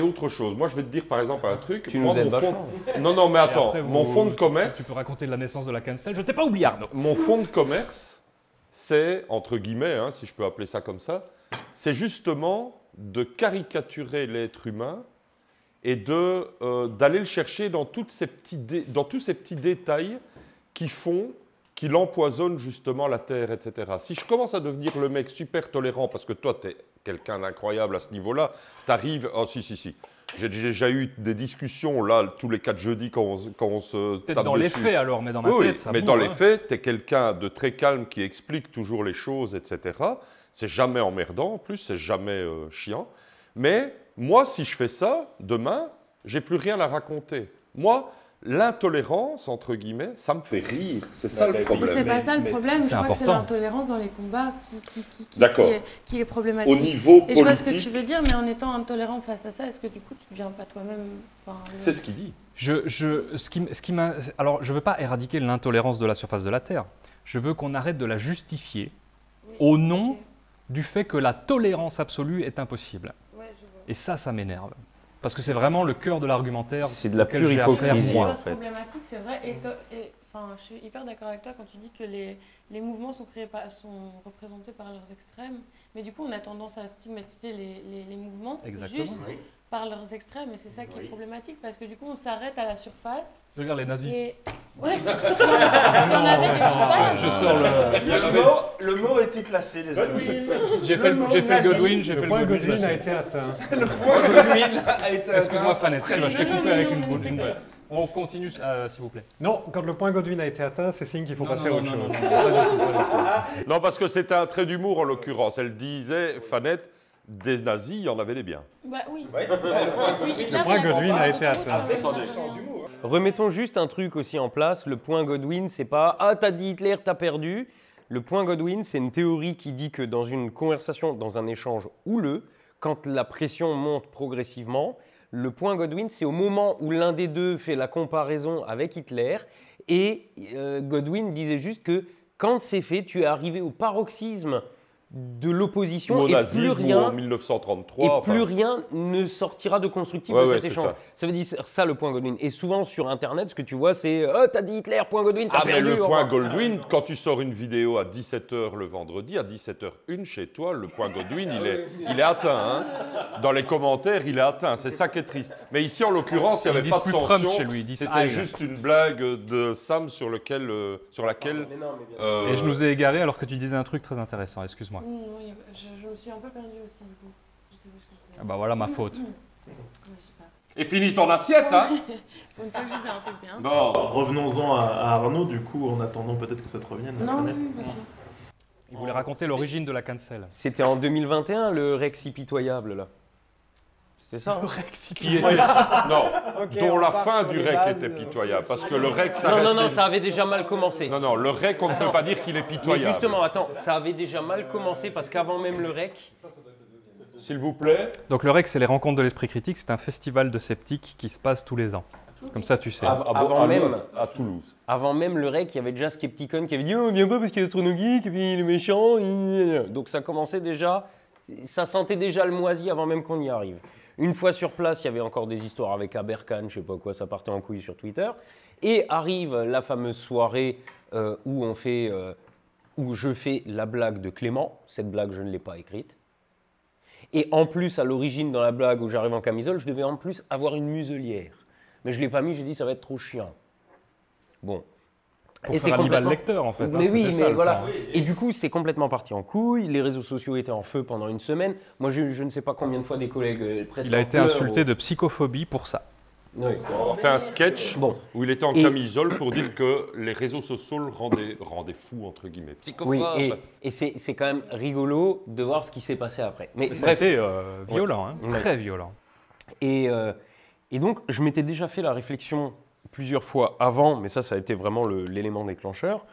autre chose. Moi, je vais te dire par exemple un truc. Tu Moi, nous aides mon fond- vachement. Non, mais Et attends. après, Mon fonds de tu commerce, peux raconter la naissance de la cancel. Je t'ai pas oublié, Arnaud. mon fonds de commerce, c'est entre guillemets, hein, si je peux appeler ça comme ça, c'est justement de caricaturer l'être humain et d'aller le chercher dans tous ces petits détails qu'il empoisonne justement la terre, etc. Si je commence à devenir le mec super tolérant, parce que toi, tu es quelqu'un d'incroyable à ce niveau-là, tu arrives... Oh, si. J'ai déjà eu des discussions, là, tous les 4 jeudis, quand on se Peut-être tape dans les dessus. faits alors, mais dans ma Oui, tête, ça mais boue, dans hein. les faits, tu es quelqu'un de très calme qui explique toujours les choses, etc. C'est jamais emmerdant, en plus, c'est jamais chiant. Mais moi, si je fais ça, demain, j'ai plus rien à raconter. Moi, l'intolérance, entre guillemets, ça me fait rire. C'est ça le Mais problème. c'est pas ça le problème, je c'est crois que c'est important. l'intolérance dans les combats D'accord. qui est problématique. Au niveau Et je vois ce que politique, tu veux dire, mais en étant intolérant face à ça, est-ce que du coup tu ne deviens pas toi-même c'est ce qu'il dit. Alors, je veux pas éradiquer l'intolérance de la surface de la Terre. Je veux qu'on arrête de la justifier au nom du fait que la tolérance absolue est impossible. Ouais, je vois. Et ça m'énerve. Parce que c'est vraiment le cœur de l'argumentaire. C'est de la auquel pure j'ai affaire, hypocrisie, moi. en C'est fait. problématique, c'est vrai. Je suis hyper d'accord avec toi quand tu dis que les mouvements sont représentés par leurs extrêmes. Mais du coup, on a tendance à stigmatiser les mouvements Exactement. juste par leurs extrêmes. Et c'est ça qui est problématique parce que du coup, on s'arrête à la surface. Regarde les nazis. Et ouais, il y en avait des super. Je sors le. Le mot est-il placé, les amis? J'ai fait le Godwin, j'ai fait Le le point Godwin. Godwin là, a je- été atteint. Le point Godwin a été Excuse-moi, atteint. Fanette, je t'ai Non, coupé non, avec non, une non, boule. t'inquiète. On continue, s'il vous plaît. Non, quand le point Godwin a été atteint, c'est signe qu'il faut passer à autre chose. Non, parce que c'était un trait d'humour en l'occurrence. Elle disait, Fanette, des nazis, il y en avait des biens. Bah oui. Ouais. Et puis, Hitler, Le point il a Godwin pensé a aux été autoroutes atteint. quand même, Attendez, hein. sans humour. Remettons juste un truc aussi en place. Le point Godwin, c'est pas « Ah, t'as dit Hitler, t'as perdu ». Le point Godwin, c'est une théorie qui dit que dans une conversation, dans un échange houleux, quand la pression monte progressivement, le point Godwin, c'est au moment où l'un des deux fait la comparaison avec Hitler. Et Godwin disait juste que quand c'est fait, tu es arrivé au paroxysme de l'opposition Ou au et nazisme, plus ou rien. en 1933. Et enfin. plus rien ne sortira de constructif Ouais, de ouais, cet c'est échange. ça. Ça veut dire ça le point Goldwyn. Et souvent sur Internet, ce que tu vois, c'est « Oh, t'as dit Hitler, point Goldwyn, t'as Ah, mais perdu !» le point Goldwyn, quand tu sors une vidéo à 17h le vendredi, à 17h01 chez toi, le point Goldwyn, il est atteint. Hein. Dans les commentaires, il est atteint. C'est ça qui est triste. Mais ici, en l'occurrence, il n'y avait pas de tension. chez lui, C'était juste une blague de Sam sur laquelle... Et je nous ai égaré alors que tu disais un truc très intéressant, excuse-moi. Je me suis un peu perdue aussi, du coup. Je sais plus ce que je disais. Ah bah voilà ma faute. Et finis ton assiette, hein. Pour une fois que je disais un truc bien. Bon. Revenons-en à Arnaud, du coup, en attendant peut-être que ça te revienne. Non, Fanette. oui, bien sûr. Il voulait raconter l'origine de la cancel. C'était en 2021, le Rex impitoyable, là. C'est ça hein Qui était... Non, Ok, dont on la part fin sur du les REC bases, était pitoyable. Parce que le REC, ça Non, reste non, non, une- ça avait déjà mal commencé. Non, le REC, on ne peut pas dire qu'il est Mais pitoyable. justement, attends, ça avait déjà mal commencé parce qu'avant même le REC, S'il vous plaît. Donc le REC, c'est les rencontres de l'esprit critique, c'est un festival de sceptiques qui se passe tous les ans. Comme ça, tu sais. avant même, À Toulouse. avant même le REC, il y avait déjà Skepticon qui avait dit « Oh, viens pas parce qu'il y a Astronogeek et puis il est méchant. » Donc ça commençait déjà, ça sentait déjà le moisi avant même qu'on y arrive. Une fois sur place, il y avait encore des histoires avec Aberkan, je sais pas quoi, ça partait en couille sur Twitter. Et arrive la fameuse soirée où je fais la blague de Clément. Cette blague, je ne l'ai pas écrite. Et en plus, à l'origine, dans la blague où j'arrive en camisole, je devais en plus avoir une muselière. Mais je ne l'ai pas mis, j'ai dit ça va être trop chiant. Bon. Pour faire Hannibal Lecter, en fait. Mais hein, oui, c'était mais ça, le voilà. plan. Et du coup, c'est complètement parti en couille. Les réseaux sociaux étaient en feu pendant une semaine. Moi, je ne sais pas combien de fois des collègues presque. Il a été insulté de psychophobie pour ça. Oui. On a fait un sketch Bon. où il était en Et- camisole pour dire que les réseaux sociaux le rendaient fou, entre guillemets. Oui, Psychophobe. et c'est quand même rigolo de voir ce qui s'est passé après. Mais Ça a bref. été violent, hein, Ouais. très violent. Et donc, je m'étais déjà fait la réflexion plusieurs fois avant, mais ça a été vraiment l'élément déclencheur.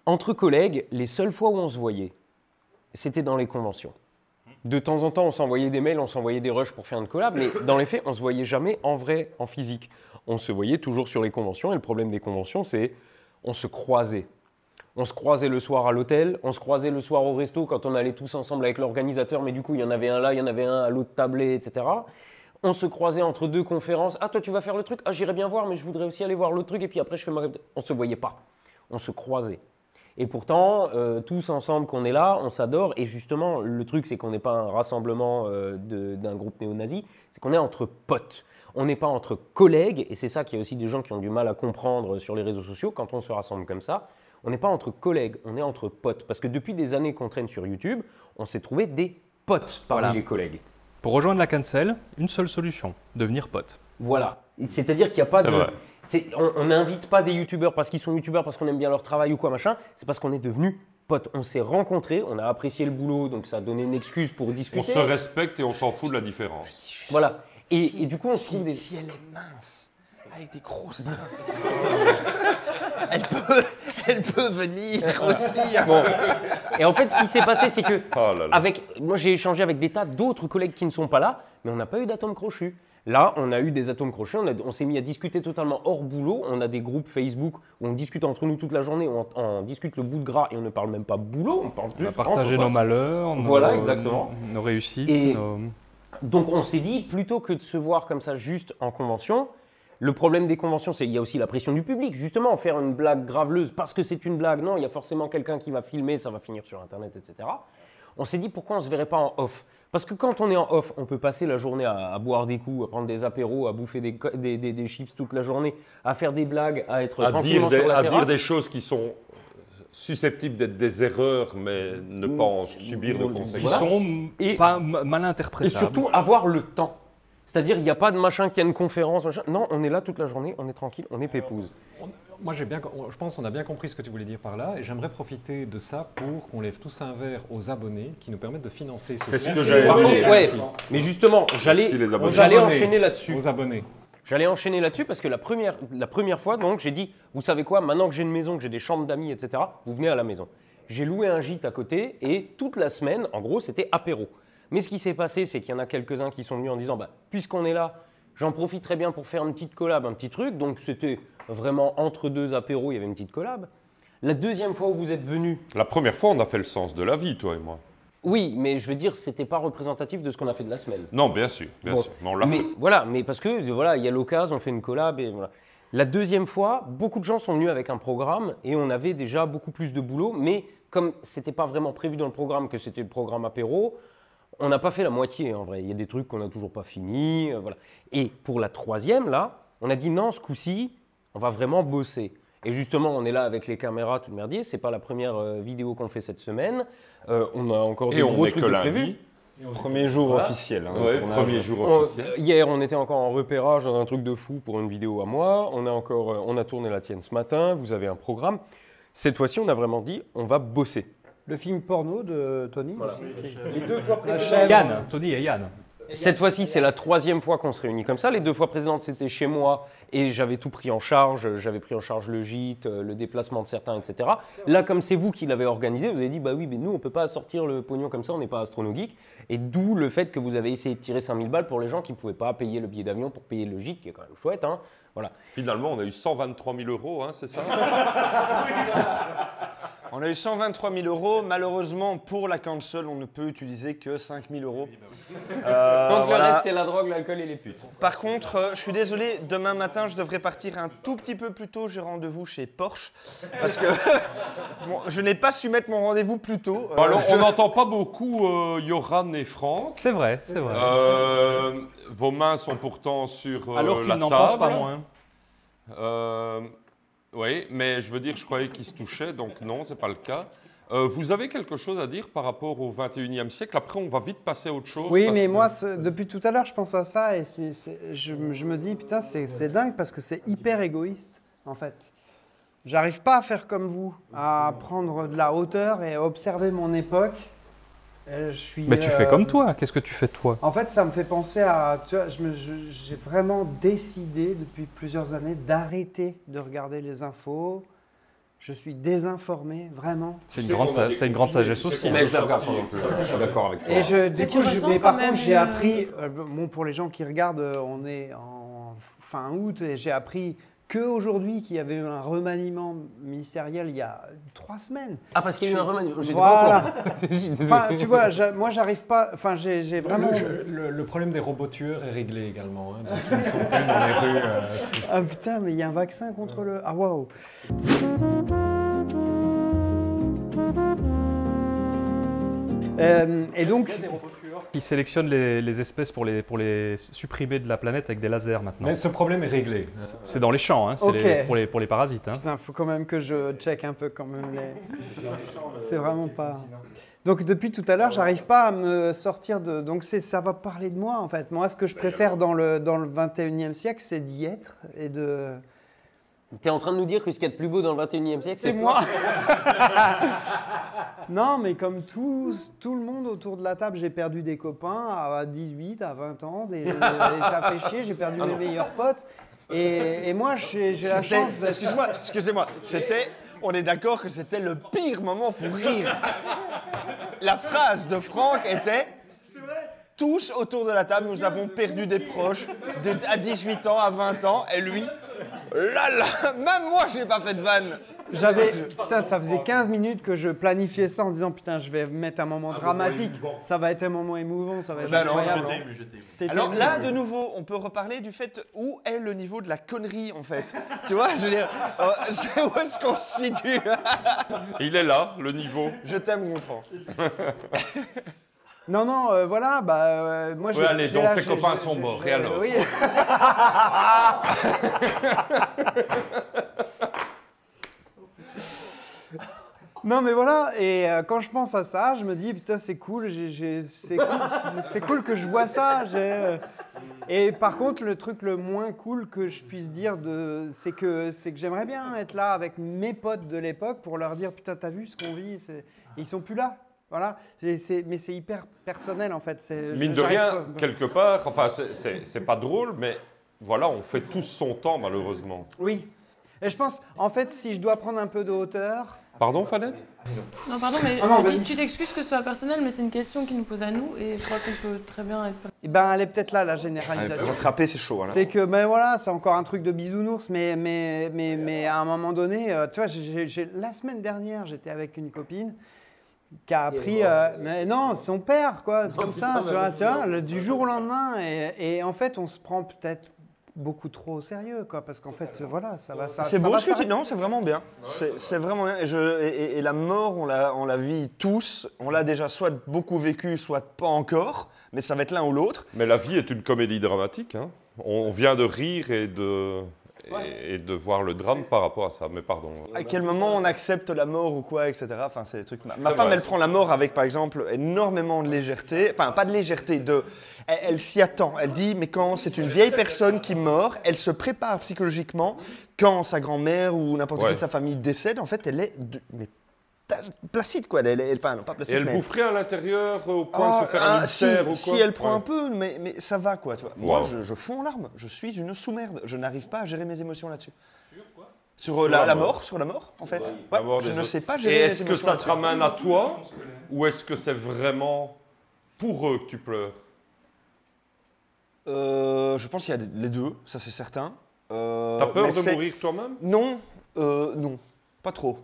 Entre collègues, les seules fois où on se voyait, c'était dans les conventions. De temps en temps, on s'envoyait des mails, on s'envoyait des rushs pour faire une collab, mais dans les faits, on ne se voyait jamais en vrai, en physique. On se voyait toujours sur les conventions, et le problème des conventions, c'est on se croisait. On se croisait le soir à l'hôtel, on se croisait le soir au resto quand on allait tous ensemble avec l'organisateur, mais du coup, il y en avait un là, il y en avait un à l'autre tablé, etc. On se croisait entre deux conférences. Ah, toi, tu vas faire le truc? Ah, j'irai bien voir, mais je voudrais aussi aller voir l'autre truc, et puis après, je fais ma... On ne se voyait pas. On se croisait. Et pourtant, tous ensemble qu'on est là, on s'adore. Et justement, le truc, c'est qu'on n'est pas un rassemblement d'un groupe néo-nazi, c'est qu'on est entre potes. On n'est pas entre collègues, et c'est ça qu'il y a aussi des gens qui ont du mal à comprendre sur les réseaux sociaux, quand on se rassemble comme ça. On n'est pas entre collègues, on est entre potes. Parce que depuis des années qu'on traîne sur YouTube, on s'est trouvé des potes parmi Voilà. les collègues. Pour rejoindre la cancel, une seule solution, devenir pote. Voilà. C'est-à-dire qu'il n'y a pas C'est de... vrai. On n'invite pas des youtubeurs parce qu'ils sont youtubeurs, parce qu'on aime bien leur travail ou quoi machin. C'est parce qu'on est devenus potes. On s'est rencontrés, on a apprécié le boulot, donc ça a donné une excuse pour On discuter. se respecte et on s'en fout de la différence. Voilà. Et du coup, on se trouve des... Si elle est mince, avec des grosses seins, elle peut venir aussi. Bon. Et en fait, ce qui s'est passé, c'est que Oh là là. moi, j'ai échangé avec des tas d'autres collègues qui ne sont pas là, mais on n'a pas eu d'atomes crochus. Là, on a eu des atomes crochus, on s'est mis à discuter totalement hors boulot. On a des groupes Facebook où on discute entre nous toute la journée, où on discute le bout de gras et on ne parle même pas boulot, on parle On a juste partagé entre nos potes. malheurs, Voilà, exactement. nos réussites. Et- nos- Donc on s'est dit, plutôt que de se voir comme ça juste en convention, le problème des conventions, c'est qu'il y a aussi la pression du public. Justement, faire une blague graveleuse parce que c'est une blague, non, il y a forcément quelqu'un qui va filmer, ça va finir sur Internet, etc. On s'est dit, pourquoi on ne se verrait pas en off? Parce que quand on est en off, on peut passer la journée à boire des coups, à prendre des apéros, à bouffer des chips toute la journée, à faire des blagues, à être tranquillement sur la à dire terrasse. des choses qui sont susceptibles d'être des erreurs, mais ne pas en subir de Qui conséquences. sont Et- pas mal Et interprétables. surtout, avoir le temps. C'est-à-dire, il n'y a pas de machin qui a une conférence, machin. Non, on est là toute la journée, on est tranquille, on est pépouze. Moi, je pense qu'on a bien compris ce que tu voulais dire par là, et j'aimerais profiter de ça pour qu'on lève tous un verre aux abonnés qui nous permettent de financer ce C'est ce site. que j'allais Par dire. contre, ouais, mais justement, j'allais Merci, les abonnés. j'allais Aux abonnés. enchaîner là-dessus. Aux abonnés. J'allais enchaîner là-dessus parce que la première fois, donc, j'ai dit, vous savez quoi, maintenant que j'ai une maison, que j'ai des chambres d'amis, etc., vous venez à la maison. J'ai loué un gîte à côté et toute la semaine, en gros, c'était apéro. Mais ce qui s'est passé, c'est qu'il y en a quelques-uns qui sont venus en disant, bah, puisqu'on est là, j'en profiterai bien pour faire une petite collab, un petit truc. Donc c'était vraiment entre deux apéros, il y avait une petite collab. La deuxième fois où vous êtes venu, La première fois, on a fait le sens de la vie, toi et moi. oui, mais je veux dire, c'était pas représentatif de ce qu'on a fait de la semaine. Non, bien sûr, bien Bon. sûr. Mais on l'a Mais fait. voilà, mais parce que voilà, il y a l'occasion, on fait une collab et voilà. La deuxième fois, beaucoup de gens sont venus avec un programme et on avait déjà beaucoup plus de boulot, mais comme c'était pas vraiment prévu dans le programme, que c'était le programme apéro, on n'a pas fait la moitié en vrai. Il y a des trucs qu'on n'a toujours pas fini, voilà. Et pour la troisième là, on a dit non, ce coup-ci, on va vraiment bosser. Et justement, on est là avec les caméras, tout le merdier. C'est pas la première vidéo qu'on fait cette semaine. On a encore des Et on gros n'est trucs que de lundi. prévus. Premier jour Voilà. officiel. Hein, Ouais, tournage. premier jour officiel. Hier, on était encore en repérage dans un truc de fou pour une vidéo à moi. On a tourné la tienne ce matin. Vous avez un programme. Cette fois-ci, on a vraiment dit, on va bosser. Le film porno de Tony. Les deux fois Yann, Tony et Yann. Cette fois-ci, c'est la troisième fois qu'on se réunit comme ça. Les deux fois précédentes, c'était chez moi et j'avais tout pris en charge. J'avais pris en charge le gîte, le déplacement de certains, etc. Là, comme c'est vous qui l'avez organisé, vous avez dit, bah oui, mais nous, on ne peut pas sortir le pognon comme ça, on n'est pas astronogeek. Et d'où le fait que vous avez essayé de tirer 5000 balles pour les gens qui ne pouvaient pas payer le billet d'avion pour payer le gîte, qui est quand même chouette. Hein. Voilà. Finalement, on a eu 123 000 euros, hein, c'est ça? On a eu 123 000 euros. Malheureusement, pour la cancel, on ne peut utiliser que 5 000 euros. Donc le voilà. reste, c'est la drogue, l'alcool et les putes. Par contre, je suis désolé, demain matin, je devrais partir un tout petit peu plus tôt. J'ai rendez-vous chez Porsche. Parce que bon, je n'ai pas su mettre mon rendez-vous plus tôt. Alors, on n'entend pas beaucoup Yoran et Franck. C'est vrai, c'est vrai. Vos mains sont pourtant sur Alors la qu'ils n'en table. pensent pas moins. Oui, mais je veux dire, je croyais qu'ils se touchaient, donc non, c'est pas le cas. Vous avez quelque chose à dire par rapport au 21e siècle? Après, on va vite passer à autre chose. Oui, parce mais que- moi, depuis tout à l'heure, je pense à ça et je me dis, putain, c'est dingue parce que c'est hyper égoïste, en fait. J'arrive pas à faire comme vous, à prendre de la hauteur et à observer mon époque. Et je suis, Mais tu fais comme toi. Qu'est-ce que tu fais toi? En fait, ça me fait penser à... Tu vois, j'ai vraiment décidé depuis plusieurs années d'arrêter de regarder les infos. Je suis désinformé, vraiment. C'est une grande sagesse aussi. Mais je la regarde pas non plus. Je suis d'accord avec toi. Et Mais tu ressens mais quand par même contre, j'ai une- appris, bon, pour les gens qui regardent, on est en fin août, et j'ai appris qu'aujourd'hui qu'il y avait eu un remaniement ministériel il y a 3 semaines. Ah, parce qu'il y a eu un remaniement. J'étais Voilà. pas au courant. Je suis désolé. Enfin, tu vois, moi, j'arrive pas. Enfin, j'ai vraiment. Le problème des robots tueurs est réglé également. Hein, donc ils ne sont plus dans les rues. Ah putain, mais il y a un vaccin contre le. Ah waouh. Et donc, Qui sélectionnent les espèces pour les supprimer de la planète avec des lasers maintenant. Mais ce problème est réglé. C'est dans les champs, hein, c'est Ok. pour les parasites. Hein. putain, faut quand même que je check un peu quand même les. C'est vraiment pas. Donc depuis tout à l'heure, j'arrive pas à me sortir de. Donc ça va parler de moi en fait. Moi, ce que je préfère dans le 21e siècle, c'est d'y être et de. T'es en train de nous dire que ce qu'il y a de plus beau dans le 21e siècle, C'est moi. Non, mais comme tout le monde autour de la table, j'ai perdu des copains à 18, à 20 ans, et ça fait chier, j'ai perdu mes meilleurs potes. Et moi, j'ai la chance d'être... Excusez-moi, on est d'accord que c'était le pire moment pour rire. La phrase de Franck était tous autour de la table, nous avons perdu des proches à 18 ans, à 20 ans, et lui, là là, même moi, j'ai pas fait de vanne. Putain, ça faisait 15 minutes que je planifiais ça en disant putain, je vais mettre un moment dramatique. Ça va être un moment émouvant, ça va être incroyable. T'étais Alors ému. là, de nouveau, on peut reparler du fait où est le niveau de la connerie, en fait. Tu vois, je veux dire, où est-ce qu'on se situe? Il est là, le niveau. Je t'aime, Gontran. Non, voilà, moi Oui, allez, donc tes copains sont morts, et alors? Oui. Non, mais voilà, et quand je pense à ça, je me dis, putain, c'est cool, c'est cool que je vois ça. Et par contre, le truc le moins cool que je puisse dire, c'est que j'aimerais bien être là avec mes potes de l'époque pour leur dire, putain, t'as vu ce qu'on vit, ils sont plus là. Voilà, mais c'est hyper personnel en fait. Mine de rien, quelque part, enfin, c'est pas drôle, mais voilà, on fait tous son temps, malheureusement. Oui. Et je pense, en fait, si je dois prendre un peu de hauteur, Pardon, Fanette? Non, pardon, mais Ah non, tu vas-y. dis- tu t'excuses que ce soit personnel, mais c'est une question qui nous pose à nous et je crois qu'on peut très bien être. Eh ben, elle est peut-être là, la Allez, généralisation. rattraper, c'est chaud. Hein, là. C'est que, ben voilà, c'est encore un truc de bisounours, mais à un moment donné, tu vois, la semaine dernière, j'étais avec une copine qui a appris, mais non, son père, quoi, comme ça, tu vois, du jour au lendemain, et en fait, on se prend peut-être beaucoup trop au sérieux, quoi, parce qu'en fait, voilà, ça va. C'est beau ce que tu dis. Non, c'est vraiment bien. C'est vraiment bien. Et la mort, on la vit tous. On l'a déjà soit beaucoup vécu, soit pas encore. Mais ça va être l'un ou l'autre. Mais la vie est une comédie dramatique. Hein. On vient de rire et de voir le drame par rapport à ça. Mais pardon. À quel moment on accepte la mort ou quoi, etc. Enfin, c'est des trucs. Ma C'est femme, vrai. elle prend la mort avec, par exemple, énormément de légèreté. Enfin, pas de légèreté, elle s'y attend. Elle dit, mais quand c'est une vieille personne qui meurt, elle se prépare psychologiquement. Quand sa grand-mère ou n'importe qui de sa famille décède, en fait, elle est placide, quoi. Enfin, non, pas placide, Et elle mais boufferait à l'intérieur au point de se faire un ulcère ou si quoi? elle prend Ouais. un peu, mais ça va, quoi. Tu vois. Moi, Wow. je fonds en larmes. Je suis une sous-merde. Je n'arrive pas à gérer mes émotions là-dessus. Sur Sur la la mort, sur la mort, en fait. La Ouais, mort je des ne autres. sais pas Et gérer mes est-ce que émotions ça te là-dessus. ramène à toi ou est-ce que c'est vraiment pour eux que tu pleures? Je pense qu'il y a les deux, ça c'est certain. T'as peur mais de c'est- mourir toi-même? Non, non, pas trop.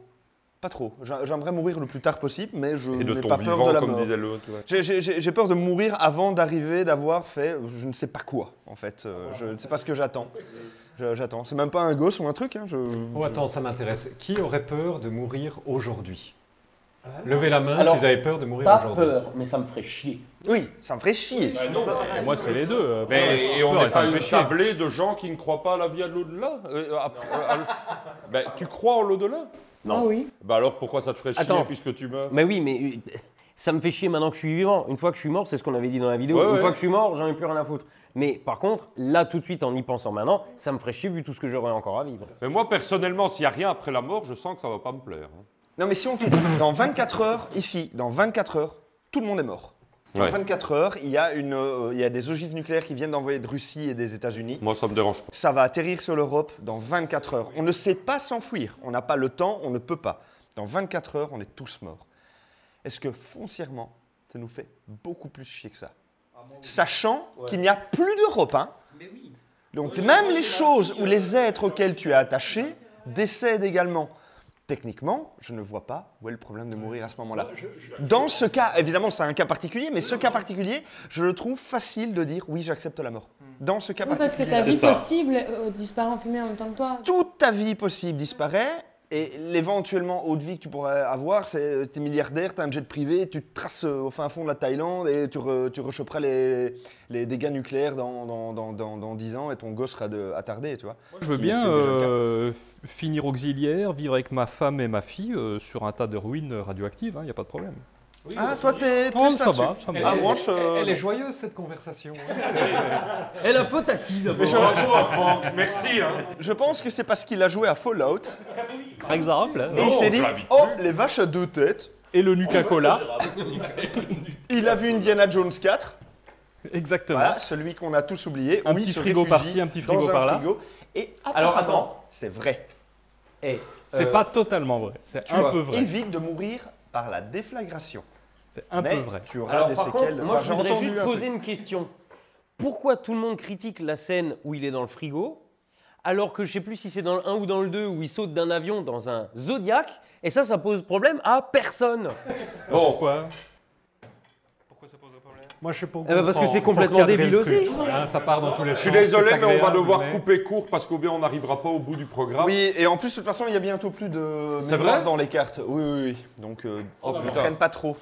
Pas trop. J'aimerais mourir le plus tard possible, mais je Et de n'ai ton pas peur vivant, de la comme mort. disait l'autre. Ouais. J'ai peur de mourir avant d'arriver, d'avoir fait je ne sais pas quoi, en fait. Je ne sais pas ce que j'attends. J'attends. C'est même pas un gosse ou un truc. Hein, Oh, attends, ça m'intéresse. Qui aurait peur de mourir aujourd'hui? Levez la main Alors, si vous avez peur de mourir Pas aujourd'hui. peur, mais ça me ferait chier. Oui, ça me ferait chier. Et moi, c'est les deux. Mais, et on peur, n'est ça pas me fait une chier. tablée de gens qui ne croient pas à la vie à l'au-delà. Ben, tu crois en l'au-delà? Ah oui. Bah alors pourquoi ça te ferait chier Attends. puisque tu meurs? Mais oui, mais ça me fait chier maintenant que je suis vivant. Une fois que je suis mort, c'est ce qu'on avait dit dans la vidéo. Ouais, Une ouais. fois que je suis mort, j'en ai plus rien à foutre. Mais par contre, là, tout de suite, en y pensant maintenant, ça me ferait chier vu tout ce que j'aurais encore à vivre. Mais moi personnellement, s'il n'y a rien après la mort, je sens que ça va pas me plaire. hein. Non, mais si on te dit, dans 24 heures, ici, dans 24 heures, tout le monde est mort. Dans Ouais. 24 heures, il y a des ogives nucléaires qui viennent d'envoyer de Russie et des États-Unis. Moi ça me dérange pas. Ça va atterrir sur l'Europe dans 24 heures. On ne sait pas s'enfuir. On n'a pas le temps, on ne peut pas. Dans 24 heures, on est tous morts. Est-ce que foncièrement, ça nous fait beaucoup plus chier que ça? Sachant qu'il n'y a plus d'Europe. Hein. Donc même les choses ou les êtres auxquels tu es attaché décèdent également. Techniquement, je ne vois pas où est le problème de mourir à ce moment-là. Dans ce cas, évidemment, c'est un cas particulier, mais ce cas particulier, je le trouve facile de dire oui, j'accepte la mort. Dans ce cas Oui, parce que particulier. ta vie ça. possible disparaît en fumée en même temps que toi. Toute ta vie possible disparaît et l'éventuellement haute vie que tu pourrais avoir, c'est t'es milliardaire, t'as un jet privé, tu te traces au fin fond de la Thaïlande et tu rechoperas les dégâts nucléaires dans 10 ans et ton gosse sera attardé, tu vois. Je veux Qui bien était déjà le cas. finir auxiliaire, vivre avec ma femme et ma fille sur un tas de ruines radioactives, il n'y a pas de problème. Ah, toi t'es Non, plus ça là-dessus. va, ça me Ah, va. moi, Elle est joyeuse cette conversation. Et la faute à qui d'abord? Merci. Hein. je pense que c'est parce qu'il a joué à Fallout Par exemple. hein. et il s'est je dit l'invite oh, les vaches à deux têtes. Et le Nuka-Cola. Il a vu Indiana Jones 4. Exactement. Voilà, celui qu'on a tous oublié. Un où il petit se frigo réfugie par-ci, un petit dans frigo un par-là. frigo. Et Alors, apparemment, attends. c'est vrai. Eh, C'est pas totalement vrai. C'est Tu un peu vrai. évites de mourir par la déflagration. C'est un Mais peu vrai. tu auras Alors des par séquelles. contre, moi Enfin, je j'ai voudrais entendu juste un poser truc. une question. Pourquoi tout le monde critique la scène où il est dans le frigo, alors que je sais plus si c'est dans le 1 ou dans le 2 où il saute d'un avion dans un Zodiac, et ça pose problème à personne. Bon, Pourquoi ça pose un problème Moi, je sais pas. Eh ben, parce que c'est complètement débile aussi. Ça part dans tous les je suis sens, désolé, c'est mais on va agréable, devoir mais- couper court parce qu'au bien on n'arrivera pas au bout du programme. Oui, et en plus, de toute façon, il y a bientôt plus de C'est mémoire vrai dans les cartes. Oui, oui, oui. Donc, ne traîne pas trop.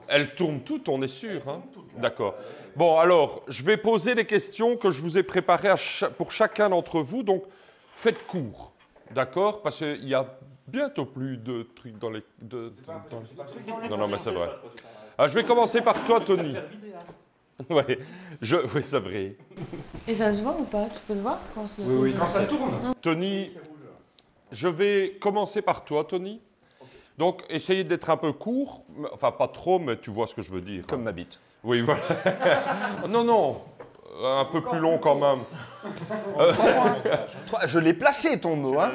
Elles tournent toutes, on est sûr. Hein. D'accord. Bon, alors, je vais poser les questions que je vous ai préparées pour chacun d'entre vous. Donc, faites court. D'accord? Parce qu'il y a bientôt plus de trucs dans les... Non, non, mais c'est vrai. Ah, je vais commencer par toi, Tony. Ouais, oui, c'est vrai. Et ça se voit ou pas? Tu peux le voir quand c'est Quand ça tourne. Tony, je vais commencer par toi, Tony. Donc, essayez d'être un peu court. Enfin, pas trop, mais tu vois ce que je veux dire. Comme ma bite. Oui, voilà. Non, non. un peu plus long quand même. Je l'ai placé ton mot. Hein.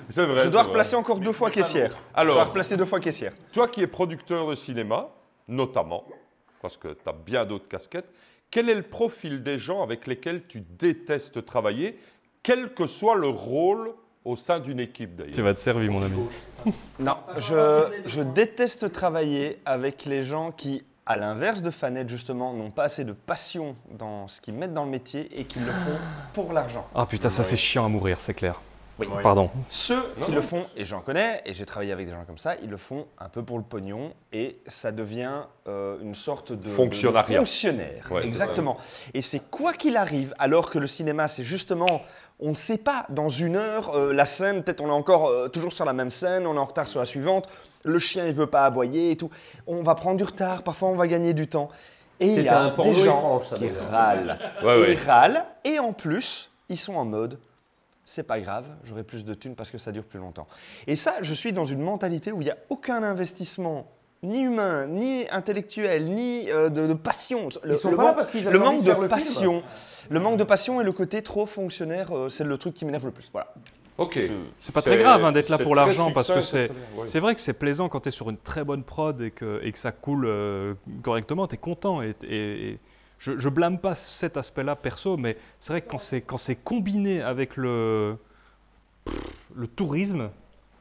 C'est vrai. Je dois replacer encore 2 fois caissière. Alors, je dois replacer 2 fois caissière. Toi qui es producteur de cinéma, notamment, parce que tu as bien d'autres casquettes, quel est le profil des gens avec lesquels tu détestes travailler, quel que soit le rôle au sein d'une équipe d'ailleurs? Tu vas te servir, mon ami. Non, je déteste travailler avec les gens qui, à l'inverse de Fanette justement, n'ont pas assez de passion dans ce qu'ils mettent dans le métier et qui le font pour l'argent. Ah putain, ça c'est chiant à mourir, c'est clair. Oui. Pardon. Ceux qui le font, et j'en connais, et j'ai travaillé avec des gens comme ça, ils le font un peu pour le pognon et ça devient une sorte de fonctionnariat. Fonctionnaire. Ouais, exactement. Et c'est quoi qu'il arrive, alors que le cinéma, c'est justement, on ne sait pas, dans 1 heure, la scène, peut-être on est encore toujours sur la même scène, on est en retard sur la suivante, le chien il veut pas aboyer et tout, on va prendre du retard, parfois on va gagner du temps. Et il y a des gens qui râlent. Ils râlent, et en plus, ils sont en mode... C'est pas grave, j'aurai plus de thunes parce que ça dure plus longtemps. Et ça, je suis dans une mentalité où il n'y a aucun investissement, ni humain, ni intellectuel, ni de passion. Le manque de passion. Le manque de passion et le côté trop fonctionnaire, c'est le truc qui m'énerve le plus. Voilà. Ok. C'est pas très grave d'être là pour l'argent parce que c'est vrai que c'est plaisant quand tu es sur une très bonne prod et que ça coule correctement, tu es content et je blâme pas cet aspect-là perso, mais c'est vrai que quand c'est combiné avec le tourisme,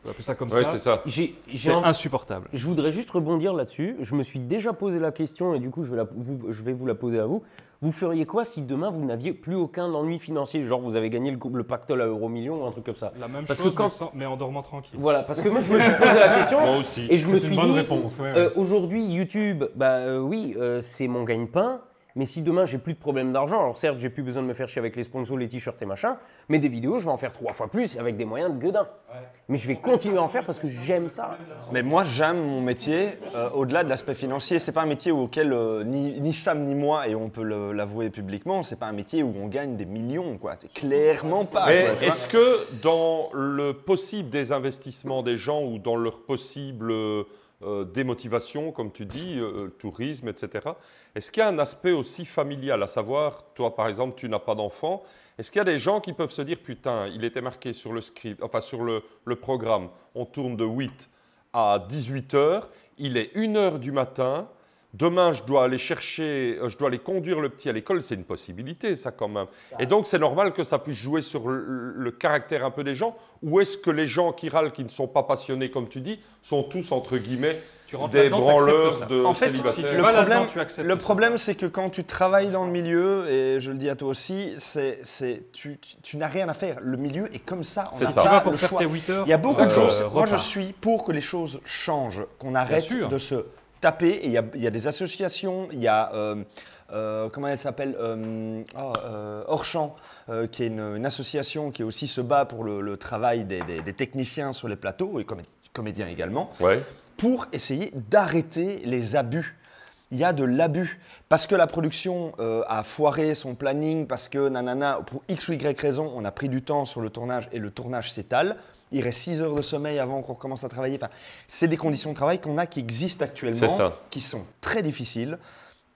on va appeler ça comme ça, c'est insupportable. Je voudrais juste rebondir là-dessus. Je me suis déjà posé la question et du coup je vais vous la poser à vous. Vous feriez quoi si demain vous n'aviez plus aucun ennui financier, genre vous avez gagné le pactole à Euromillion ou un truc comme ça? La même chose, mais en dormant tranquille. Voilà, parce que moi je me suis posé la question. Moi aussi. Et je me suis dit, réponse, ouais. Aujourd'hui YouTube, c'est mon gagne-pain. Mais si demain j'ai plus de problème d'argent, alors certes j'ai plus besoin de me faire chier avec les sponsors, les t-shirts et machin, mais des vidéos je vais en faire 3 fois plus avec des moyens de gueudin. Mais je vais continuer à en faire parce que j'aime ça. Mais moi j'aime mon métier au-delà de l'aspect financier. C'est pas un métier auquel ni Sam ni moi, et on peut l'avouer publiquement, c'est pas un métier où on gagne des millions, quoi. C'est clairement pas. Mais est-ce que dans le possible des investissements des gens ou dans leur possible démotivation, comme tu dis, tourisme, etc., est-ce qu'il y a un aspect aussi familial, à savoir, toi par exemple, tu n'as pas d'enfant, est-ce qu'il y a des gens qui peuvent se dire, putain, il était marqué sur le script, enfin sur le programme, on tourne de 8 à 18 heures, il est 1 heure du matin, demain je dois aller conduire le petit à l'école, c'est une possibilité ça quand même. Et donc c'est normal que ça puisse jouer sur le caractère un peu des gens, ou est-ce que les gens qui râlent, qui ne sont pas passionnés comme tu dis, sont tous entre guillemets des branleurs de célibataires? Le problème, c'est que quand tu travailles dans le milieu, et je le dis à toi aussi, tu n'as rien à faire. Le milieu est comme ça. On n'a pas le choix. Il y a beaucoup de choses. Moi, je suis pour que les choses changent, qu'on arrête de se taper. Et il y a des associations, il y a, comment elle s'appelle, Hors-Champ, qui est une association qui aussi se bat pour le travail des techniciens sur les plateaux et comédiens également. Ouais. Pour essayer d'arrêter les abus. Il y a de l'abus. Parce que la production a foiré son planning, parce que nanana, pour X ou Y raison, on a pris du temps sur le tournage et le tournage s'étale. Il reste 6 heures de sommeil avant qu'on recommence à travailler. Enfin, c'est des conditions de travail qu'on a qui existent actuellement, qui sont très difficiles.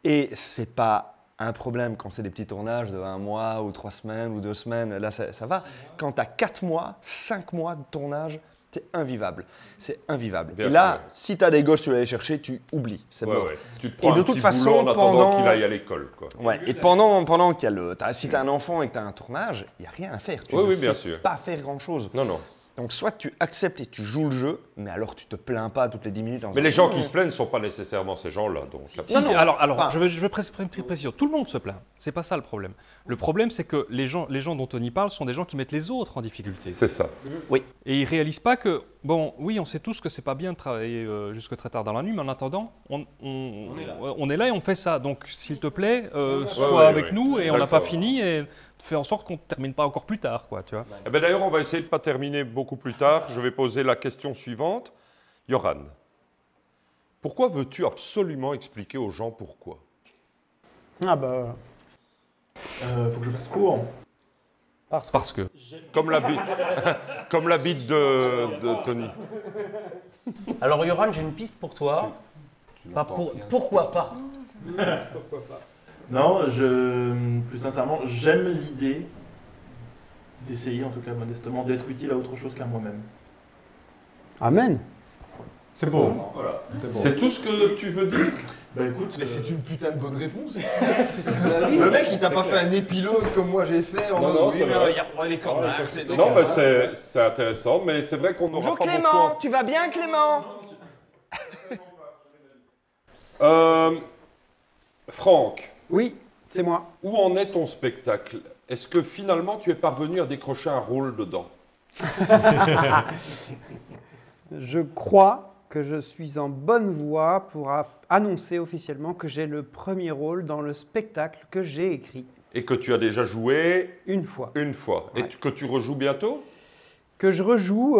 Et ce n'est pas un problème quand c'est des petits tournages de 1 mois ou 3 semaines ou 2 semaines. Là, ça va. Quand tu as 4 mois, 5 mois de tournage, c'est invivable. C'est invivable. Bien et là, sûr. Si tu as des gosses, tu vas les chercher, tu oublies. C'est mort. Ouais. Tu te prends Et de un toute petit façon, boulot en attendant pendant qu'il aille à l'école, quoi. Ouais. Et pendant qu'il y a si tu as un enfant et que tu as un tournage, il n'y a rien à faire. Tu ne bien sais sûr. pas faire grand-chose. Non. Donc, soit tu acceptes et tu joues le jeu, mais alors tu te plains pas toutes les 10 minutes. Mais les gens qui se plaignent ne sont pas nécessairement ces gens-là. Alors, je vais préciser une petite précision. Tout le monde se plaint. C'est pas ça le problème. Le problème, c'est que les gens dont on y parle sont des gens qui mettent les autres en difficulté. C'est ça. Oui. Et ils réalisent pas que, bon, oui, on sait tous que c'est pas bien de travailler jusque très tard dans la nuit, mais en attendant, on est là et on fait ça. Donc, s'il te plaît, sois avec nous et on n'a pas fini et fais en sorte qu'on ne termine pas encore plus tard, quoi, tu vois. Eh ben, d'ailleurs, on va essayer de ne pas terminer beaucoup plus tard. Je vais poser la question suivante. Yoran, pourquoi veux-tu absolument expliquer aux gens pourquoi? Ah bah... faut que je fasse court. Parce que... Comme la bite de Tony. Alors Yoran, j'ai une piste pour toi. Pourquoi pas? Non, plus sincèrement, j'aime l'idée d'essayer, en tout cas modestement, d'être utile à autre chose qu'à moi-même. Amen. C'est beau. Voilà. C'est tout ce que tu veux dire? Bah écoute, Mais c'est une putain de bonne réponse. Le mec, il t'a pas fait un épilogue comme moi j'ai fait. En Non, mode, non, oui, c'est mais vrai. regarde les cordages. Non, mais c'est intéressant, mais c'est vrai qu'on n'aura Bonjour pas Clément, tu vas bien Clément? Franck, Oui, c'est moi. où en est ton spectacle? Est-ce que finalement tu es parvenu à décrocher un rôle dedans? Je crois que je suis en bonne voie pour annoncer officiellement que j'ai le premier rôle dans le spectacle que j'ai écrit Et que tu as déjà joué une fois. une fois. Et Ouais. que tu rejoues bientôt? Que je rejoue,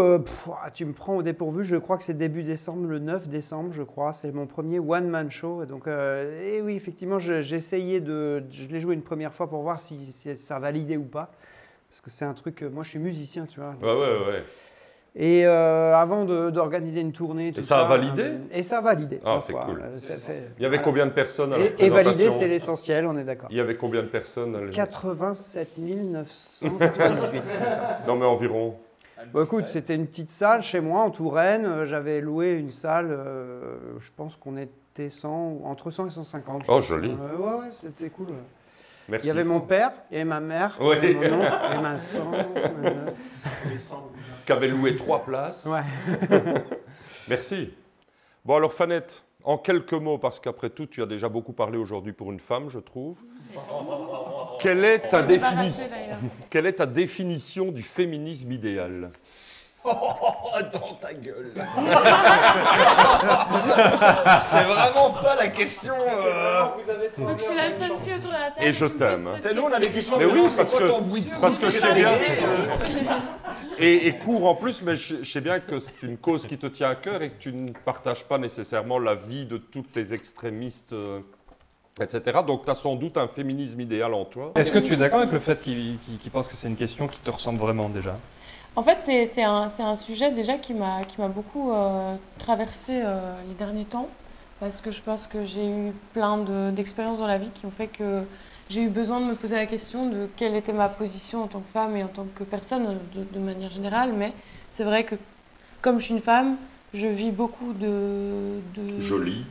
tu me prends au dépourvu, je crois que c'est début décembre, le 9 décembre, je crois. C'est mon premier one-man show. Et donc, et oui, effectivement, j'ai essayé je l'ai joué une première fois pour voir si ça validait ou pas. Parce que c'est un truc, moi je suis musicien, tu vois. Ouais. Et avant d'organiser une tournée, tout ça a validé? Et ça a validé. Ah, ma c'est foi. cool. Il Il y avait combien de personnes à la Et présentation? valider, c'est l'essentiel, on est d'accord. Il y avait combien de personnes à la- 87 998. Non, mais environ. Bon, écoute, c'était une petite salle chez moi en Touraine. J'avais loué une salle, je pense qu'on était 100, entre 100 et 150. Oh, joli. Ouais, c'était cool. Merci. Il y avait mon père, il y avait ma mère, Ouais. il y avait mon oncle, et ma soeur. Qui avait loué 3 places. Ouais. Merci. Bon, alors, Fanette, en quelques mots, parce qu'après tout, tu as déjà beaucoup parlé aujourd'hui pour une femme, je trouve. Quelle est ta Quelle est ta définition du féminisme idéal? Dans ta gueule. C'est vraiment pas la question. Donc je suis la seule fille autour de la table. Et je tu me poses t'aime. cette Nous, on a des questions. Mais oui, c'est parce quoi que- ton bruit de parce que coude je sais bien. arrivé, Et court en plus, mais je sais bien que c'est une cause qui te tient à cœur et que tu ne partages pas nécessairement l'avis de toutes les extrémistes, etc. Donc, tu as sans doute un féminisme idéal en toi. Est-ce que tu es d'accord avec le fait qu'il pense que c'est une question qui te ressemble vraiment déjà? En fait, c'est un sujet déjà qui m'a beaucoup traversé les derniers temps, parce que je pense que j'ai eu plein d'expériences dans la vie qui ont fait que j'ai eu besoin de me poser la question de quelle était ma position en tant que femme et en tant que personne de manière générale. Mais c'est vrai que comme je suis une femme, je vis beaucoup de Joli.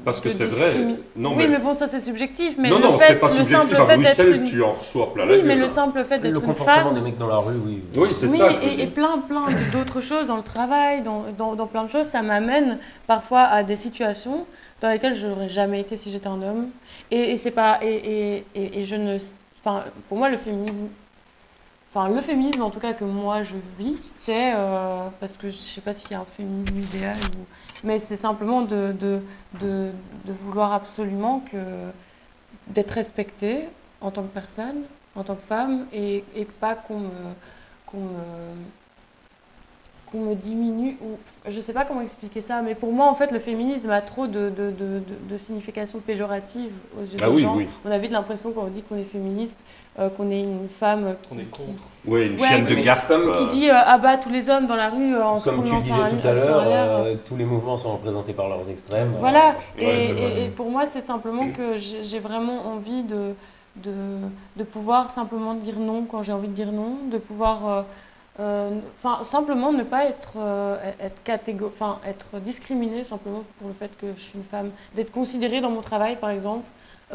Parce que de c'est vrai. Non, oui, mais bon, ça c'est subjectif. Mais non, le non, fait, c'est pas le subjectif. simple À fait d'être Bruxelles, une... tu en reçois plein la Oui, gueule. mais le hein. simple fait Le d'être une comportement femme. des mecs dans la rue, oui. Oui, c'est Oui, ça. je veux et dire. plein d'autres choses dans le travail, dans plein de choses, ça m'amène parfois à des situations dans lesquelles je n'aurais jamais été si j'étais un homme. Et c'est pas et je ne, enfin, pour moi le féminisme en tout cas que moi je vis, c'est parce que je sais pas s'il y a un féminisme idéal mais c'est simplement de vouloir absolument d'être respectée en tant que personne, en tant que femme, et pas qu'on me diminue, ou je sais pas comment expliquer ça, mais pour moi en fait le féminisme a trop de significations péjoratives aux yeux Ah des oui, gens. oui. On a vite l'impression quand on dit qu'on est féministe, qu'on est une femme Oui, une Ouais, chienne de mais garde. comme- qui dit abat tous les hommes dans la rue en se Comme tu promenant disais sur un tout à sur un l'air. l'heure, tous les mouvements sont représentés par leurs extrêmes. Voilà, Ouais, c'est vrai. et pour moi, c'est simplement que j'ai vraiment envie de pouvoir simplement dire non quand j'ai envie de dire non, de pouvoir simplement ne pas être discriminée simplement pour le fait que je suis une femme, d'être considérée dans mon travail par exemple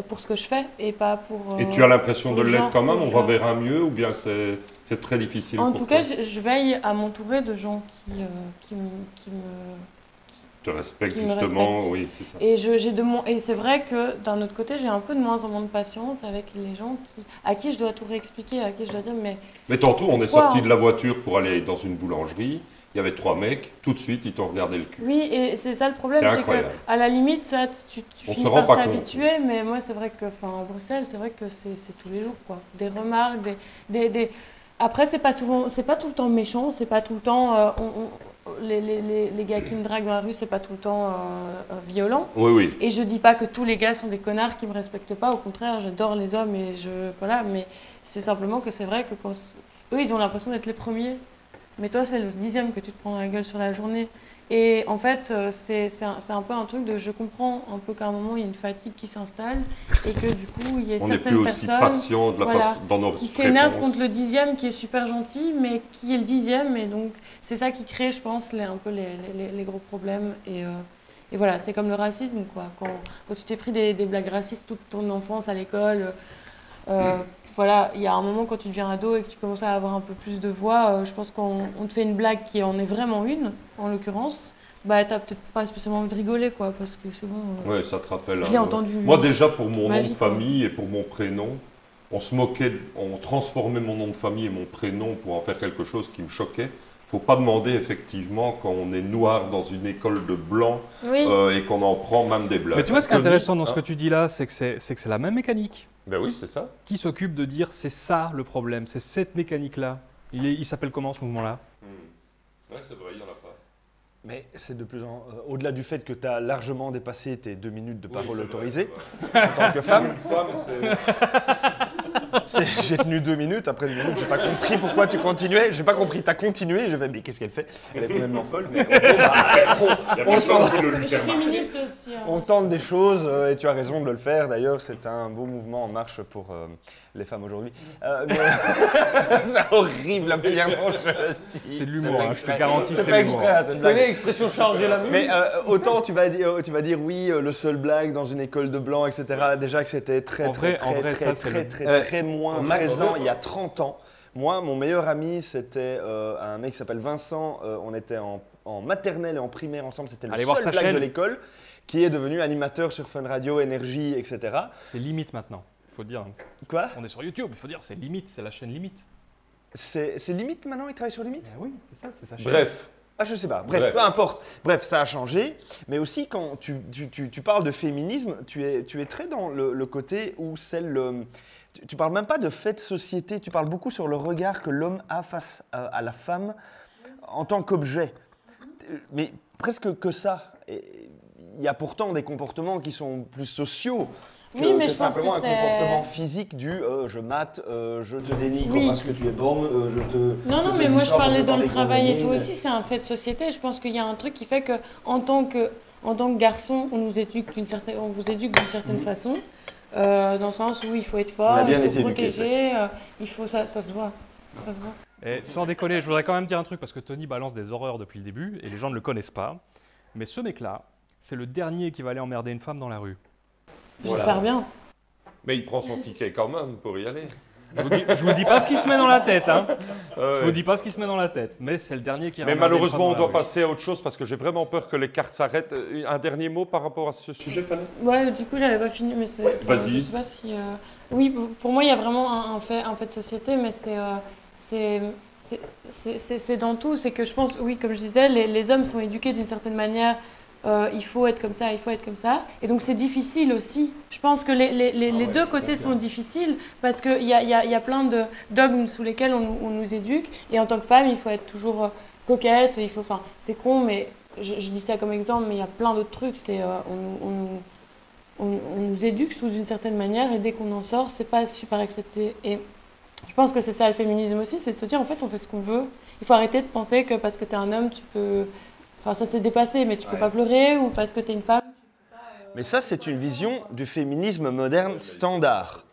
pour ce que je fais et pas pour. Et tu as l'impression pour de le l'être genre quand même? que On je- va vers un mieux ou bien c'est très difficile En pour tout toi? cas, je veille à m'entourer de gens qui me te respecte qui me justement, respecte. oui, c'est ça. Et et c'est vrai que d'un autre côté, j'ai un peu de moins en moins de patience avec les gens à qui je dois tout réexpliquer, à qui je dois dire mais Mais tantôt, on est Pourquoi, sorti hein de la voiture pour aller dans une boulangerie. Il y avait 3 mecs, tout de suite, ils t'ont regardé le cul. oui, et c'est ça le problème, C'est c'est que incroyable. à la limite, ça, tu On finis se rend par pas compte. t'habituer, mais moi, c'est vrai que, enfin, à Bruxelles, c'est vrai que c'est tous les jours, quoi. Des remarques, Après, c'est pas tout le temps méchant, c'est pas tout le temps, les gars qui me draguent dans la rue, c'est pas tout le temps violent. Oui, oui. Et je dis pas que tous les gars sont des connards qui me respectent pas, au contraire, j'adore les hommes et voilà, mais c'est simplement que c'est vrai que eux, ils ont l'impression d'être les premiers. Mais toi, c'est le 10e que tu te prends dans la gueule sur la journée. Et en fait, c'est un peu un truc de je comprends un peu qu'à un moment il y a une fatigue qui s'installe et que du coup il y a On n'est certaines plus aussi personnes patient de la façon, dans nos qui s'énervent réponses. contre le 10e qui est super gentil, mais qui est le 10e. Et donc c'est ça qui crée, je pense, un peu les gros problèmes. Et voilà, c'est comme le racisme, quoi. Quand tu t'es pris des blagues racistes toute ton enfance à l'école. Voilà, il y a un moment quand tu deviens ado et que tu commences à avoir un peu plus de voix, je pense qu'on te fait une blague qui en est vraiment une, en l'occurrence, bah t'as peut-être pas spécialement envie de rigoler, quoi, parce que c'est bon. Ouais, ça te rappelle. Je l'ai entendu. Moi déjà pour mon ma nom vie, de quoi. famille et pour mon prénom, on se moquait, on transformait mon nom de famille et mon prénom pour en faire quelque chose qui me choquait. Faut pas demander effectivement quand on est noir dans une école de blanc Oui. et qu'on en prend même des blagues. Mais tu vois, ce qui est Tony, intéressant dans ce hein. que tu dis là, c'est que c'est la même mécanique. Ben oui, c'est ça. Qui s'occupe de dire c'est ça le problème, c'est cette mécanique-là. Il s'appelle comment ce mouvement-là? Ouais, c'est vrai, il n'y en a pas. Mais c'est de plus en... au-delà du fait que tu as largement dépassé tes 2 minutes de parole c'est vrai, autorisée, c'est vrai. en tant que femme, Une femme, c'est... j'ai tenu 2 minutes, après 2 minutes, j'ai pas compris pourquoi tu continuais, j'ai pas compris, t'as continué, je fais mais qu'est-ce qu'elle fait? Elle est complètement folle, mais on tente- Je suis féministe aussi. Hein. on tente des choses et tu as raison de le faire, d'ailleurs c'est un beau mouvement en marche pour les femmes aujourd'hui. Mais- c'est horrible la manière dont je le dis. C'est de l'humour, pas hein, je te exprès. garantis, C'est c'est pas de l'humour. exprès, hein, cette Tu blague. connais l'expression charger la muse? Mais autant tu vas dire oui, le seul blague dans une école de blanc, etc. Déjà que c'était très très moins présent il y a 30 ans. Moi, mon meilleur ami, c'était un mec qui s'appelle Vincent. On était en maternelle et en primaire ensemble. C'était le Allez voir seul sa blague chaîne. de l'école qui est devenu animateur sur Fun Radio, Énergie, etc. C'est limite maintenant, il faut dire. Quoi? On est sur YouTube, il faut dire c'est limite, c'est la chaîne limite. C'est Limite maintenant? Il travaille sur Limite? Ben oui, c'est ça, c'est sa chaîne. Bref. Ah, je sais pas. Bref, peu importe. Bref, ça a changé. Mais aussi, quand tu parles de féminisme, tu es très dans le côté où tu parles même pas de fait de société. Tu parles beaucoup sur le regard que l'homme a face à la femme en tant qu'objet. Mais presque que ça. Il y a pourtant des comportements qui sont plus sociaux. Oui, mais que je pense simplement que un c'est- comportement physique du je mate, je te dénigre Oui. parce que tu es borne, je te. Non, te mais moi dis je ça parlais parce que dans le t'as des travail et tout condamnés. aussi, c'est un fait de société. Je pense qu'il y a un truc qui fait que en tant que garçon, on vous éduque d'une certaine façon, dans le sens où il faut être On fort, a bien il été faut éduqués, protéger, il faut ça se voit. Ça se voit. Et sans déconner, je voudrais quand même dire un truc parce que Tony balance des horreurs depuis le début et les gens ne le connaissent pas. Mais ce mec-là, c'est le dernier qui va aller emmerder une femme dans la rue. J'espère bien. Mais il prend son ticket quand même pour y aller. Je vous dis pas ce qui se met dans la tête, hein. Ouais. Je vous dis pas ce qui se met dans la tête, mais c'est le dernier qui. Mais emmerde une malheureusement, on femme dans doit la rue. passer à autre chose parce que j'ai vraiment peur que les cartes s'arrêtent. Un dernier mot par rapport à ce sujet, Fanny? Ouais, du coup, j'avais pas fini, mais c'est. Ouais, vas-y. Je sais pas si. Oui, pour moi, il y a vraiment un fait de société, mais c'est dans tout. C'est que je pense, oui, comme je disais, les hommes sont éduqués d'une certaine manière. Il faut être comme ça, il faut être comme ça. Et donc c'est difficile aussi. Je pense que les deux côtés sont difficiles parce qu'il y a plein de dogmes sous lesquels on nous éduque. Et en tant que femme, il faut être toujours coquette. Enfin, c'est con, mais je dis ça comme exemple, mais il y a plein d'autres trucs. On nous éduque sous une certaine manière et dès qu'on en sort, c'est pas super accepté. Et je pense que c'est ça le féminisme aussi, c'est de se dire en fait on fait ce qu'on veut. Il faut arrêter de penser que parce que t'es un homme, tu peux... Enfin, ça s'est dépassé, mais tu peux pas pleurer, ou parce que t'es une femme. Mais ça, c'est une vision du féminisme moderne standard.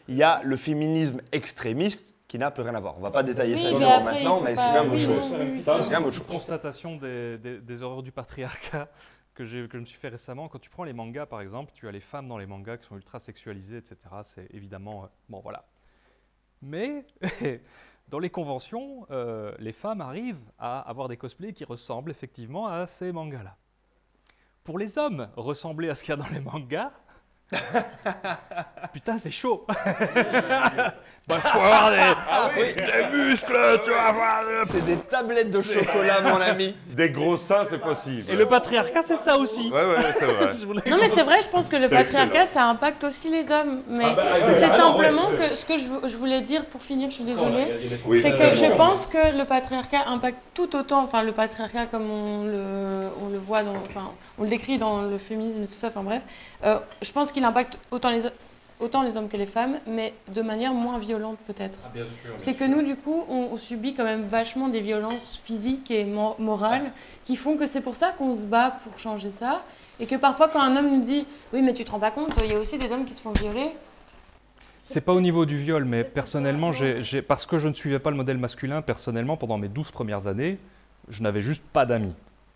Il y a le féminisme extrémiste qui n'a plus rien à voir. On ne va pas détailler Oui, ça mais évidemment après, maintenant, il faut mais pas- c'est quand même oui, autre chose. oui, oui, C'est quand même autre chose. Constatation des horreurs du patriarcat que je me suis fait récemment. Quand tu prends les mangas, par exemple, tu as les femmes dans les mangas qui sont ultra sexualisées, etc. C'est évidemment... bon, voilà. Mais dans les conventions, les femmes arrivent à avoir des cosplays qui ressemblent effectivement à ces mangas-là. Pour les hommes, ressembler à ce qu'il y a dans les mangas, putain, c'est chaud. Bah, faut avoir des muscles, tu vas avoir... C'est des tablettes de chocolat, mon ami. Des gros seins, c'est possible. Et le patriarcat, c'est ça aussi. Ouais, c'est vrai. Je voulais- Non, mais c'est vrai, je pense que le C'est patriarcat, excellent. ça impacte aussi les hommes. Mais ouais, c'est ah, simplement non, ouais. que ce que je voulais dire pour finir, je suis désolée, Oui, c'est que je pense que le patriarcat impacte tout autant, enfin le patriarcat comme on le voit, on le décrit dans le féminisme et tout ça, enfin bref, je pense qu'il impacte autant les hommes. autant les hommes que les femmes, mais de manière moins violente peut-être. C'est que nous, du coup, on subit quand même vachement des violences physiques et morales qui font que c'est pour ça qu'on se bat pour changer ça. Et que parfois, quand un homme nous dit « Oui, mais tu te rends pas compte, il y a aussi des hommes qui se font violer », C'est pas au niveau du viol, mais personnellement, parce que je ne suivais pas le modèle masculin, personnellement, pendant mes 12 premières années, je n'avais juste pas d'amis.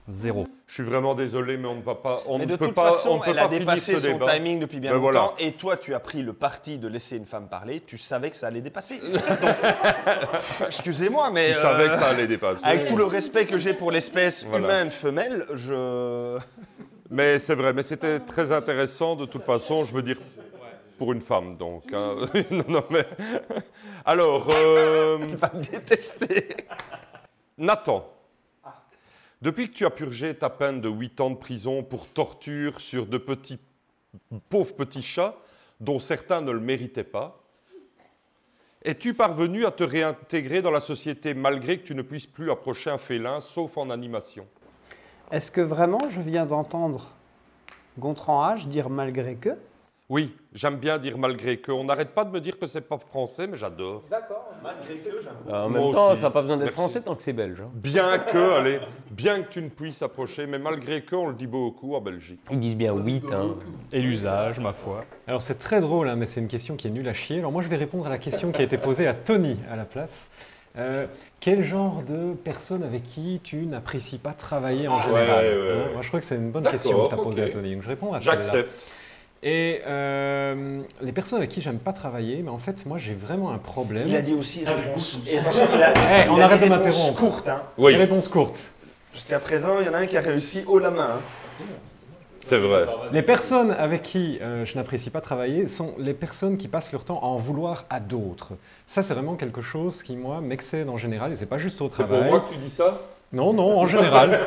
Zéro. Je suis vraiment désolé, mais on ne va pas. On Mais ne de peut toute pas. façon, On ne peut elle a pas finir dépassé ce son débat. timing depuis bien Ben longtemps. voilà. Et toi, tu as pris le parti de laisser une femme parler. Tu savais que ça allait dépasser. Donc, excusez-moi, mais Tu savais que ça allait dépasser. avec tout le respect que j'ai pour l'espèce Voilà. humaine femelle, je. Mais c'est vrai, mais c'était très intéressant de toute façon, je veux dire, pour une femme donc. Hein. Non, mais... Alors, Il va me détester. Nathan, depuis que tu as purgé ta peine de 8 ans de prison pour torture sur de pauvres petits chats, dont certains ne le méritaient pas, es-tu parvenu à te réintégrer dans la société malgré que tu ne puisses plus approcher un félin, sauf en animation? Est-ce que vraiment je viens d'entendre Gontran H dire malgré que? Oui, j'aime bien dire malgré que. On n'arrête pas de me dire que c'est pas français, mais j'adore. D'accord, malgré que j'aime. En Moi même temps, aussi. ça n'a pas besoin d'être Merci. français tant que c'est belge. hein. Bien que, allez, bien que tu ne puisses approcher, mais malgré que, on le dit beaucoup en Belgique. Ils disent bien 8. Hein. Et l'usage, ma foi. Alors c'est très drôle, hein, mais c'est une question qui est nulle à chier. Alors moi je vais répondre à la question qui a été posée à Tony à la place. Quel genre de personne avec qui tu n'apprécies pas travailler en général? ouais. Moi je crois que c'est une bonne D'accord, question que tu as posée ok. à Tony. Donc je réponds à celle-là. J'accepte. Et les personnes avec qui j'aime pas travailler, mais en fait moi j'ai vraiment un problème. Il a dit aussi réponse. Eh, on arrête de m'interrompre. Courte, hein. Oui, Réponse courte. Jusqu'à présent, il y en a un qui a réussi haut la main. hein. c'est vrai. Les personnes avec qui je n'apprécie pas travailler sont les personnes qui passent leur temps à en vouloir à d'autres. Ça, c'est vraiment quelque chose qui, moi, m'excède en général, et c'est pas juste au C'est travail. pour moi que tu dis ça? Non, non, en général.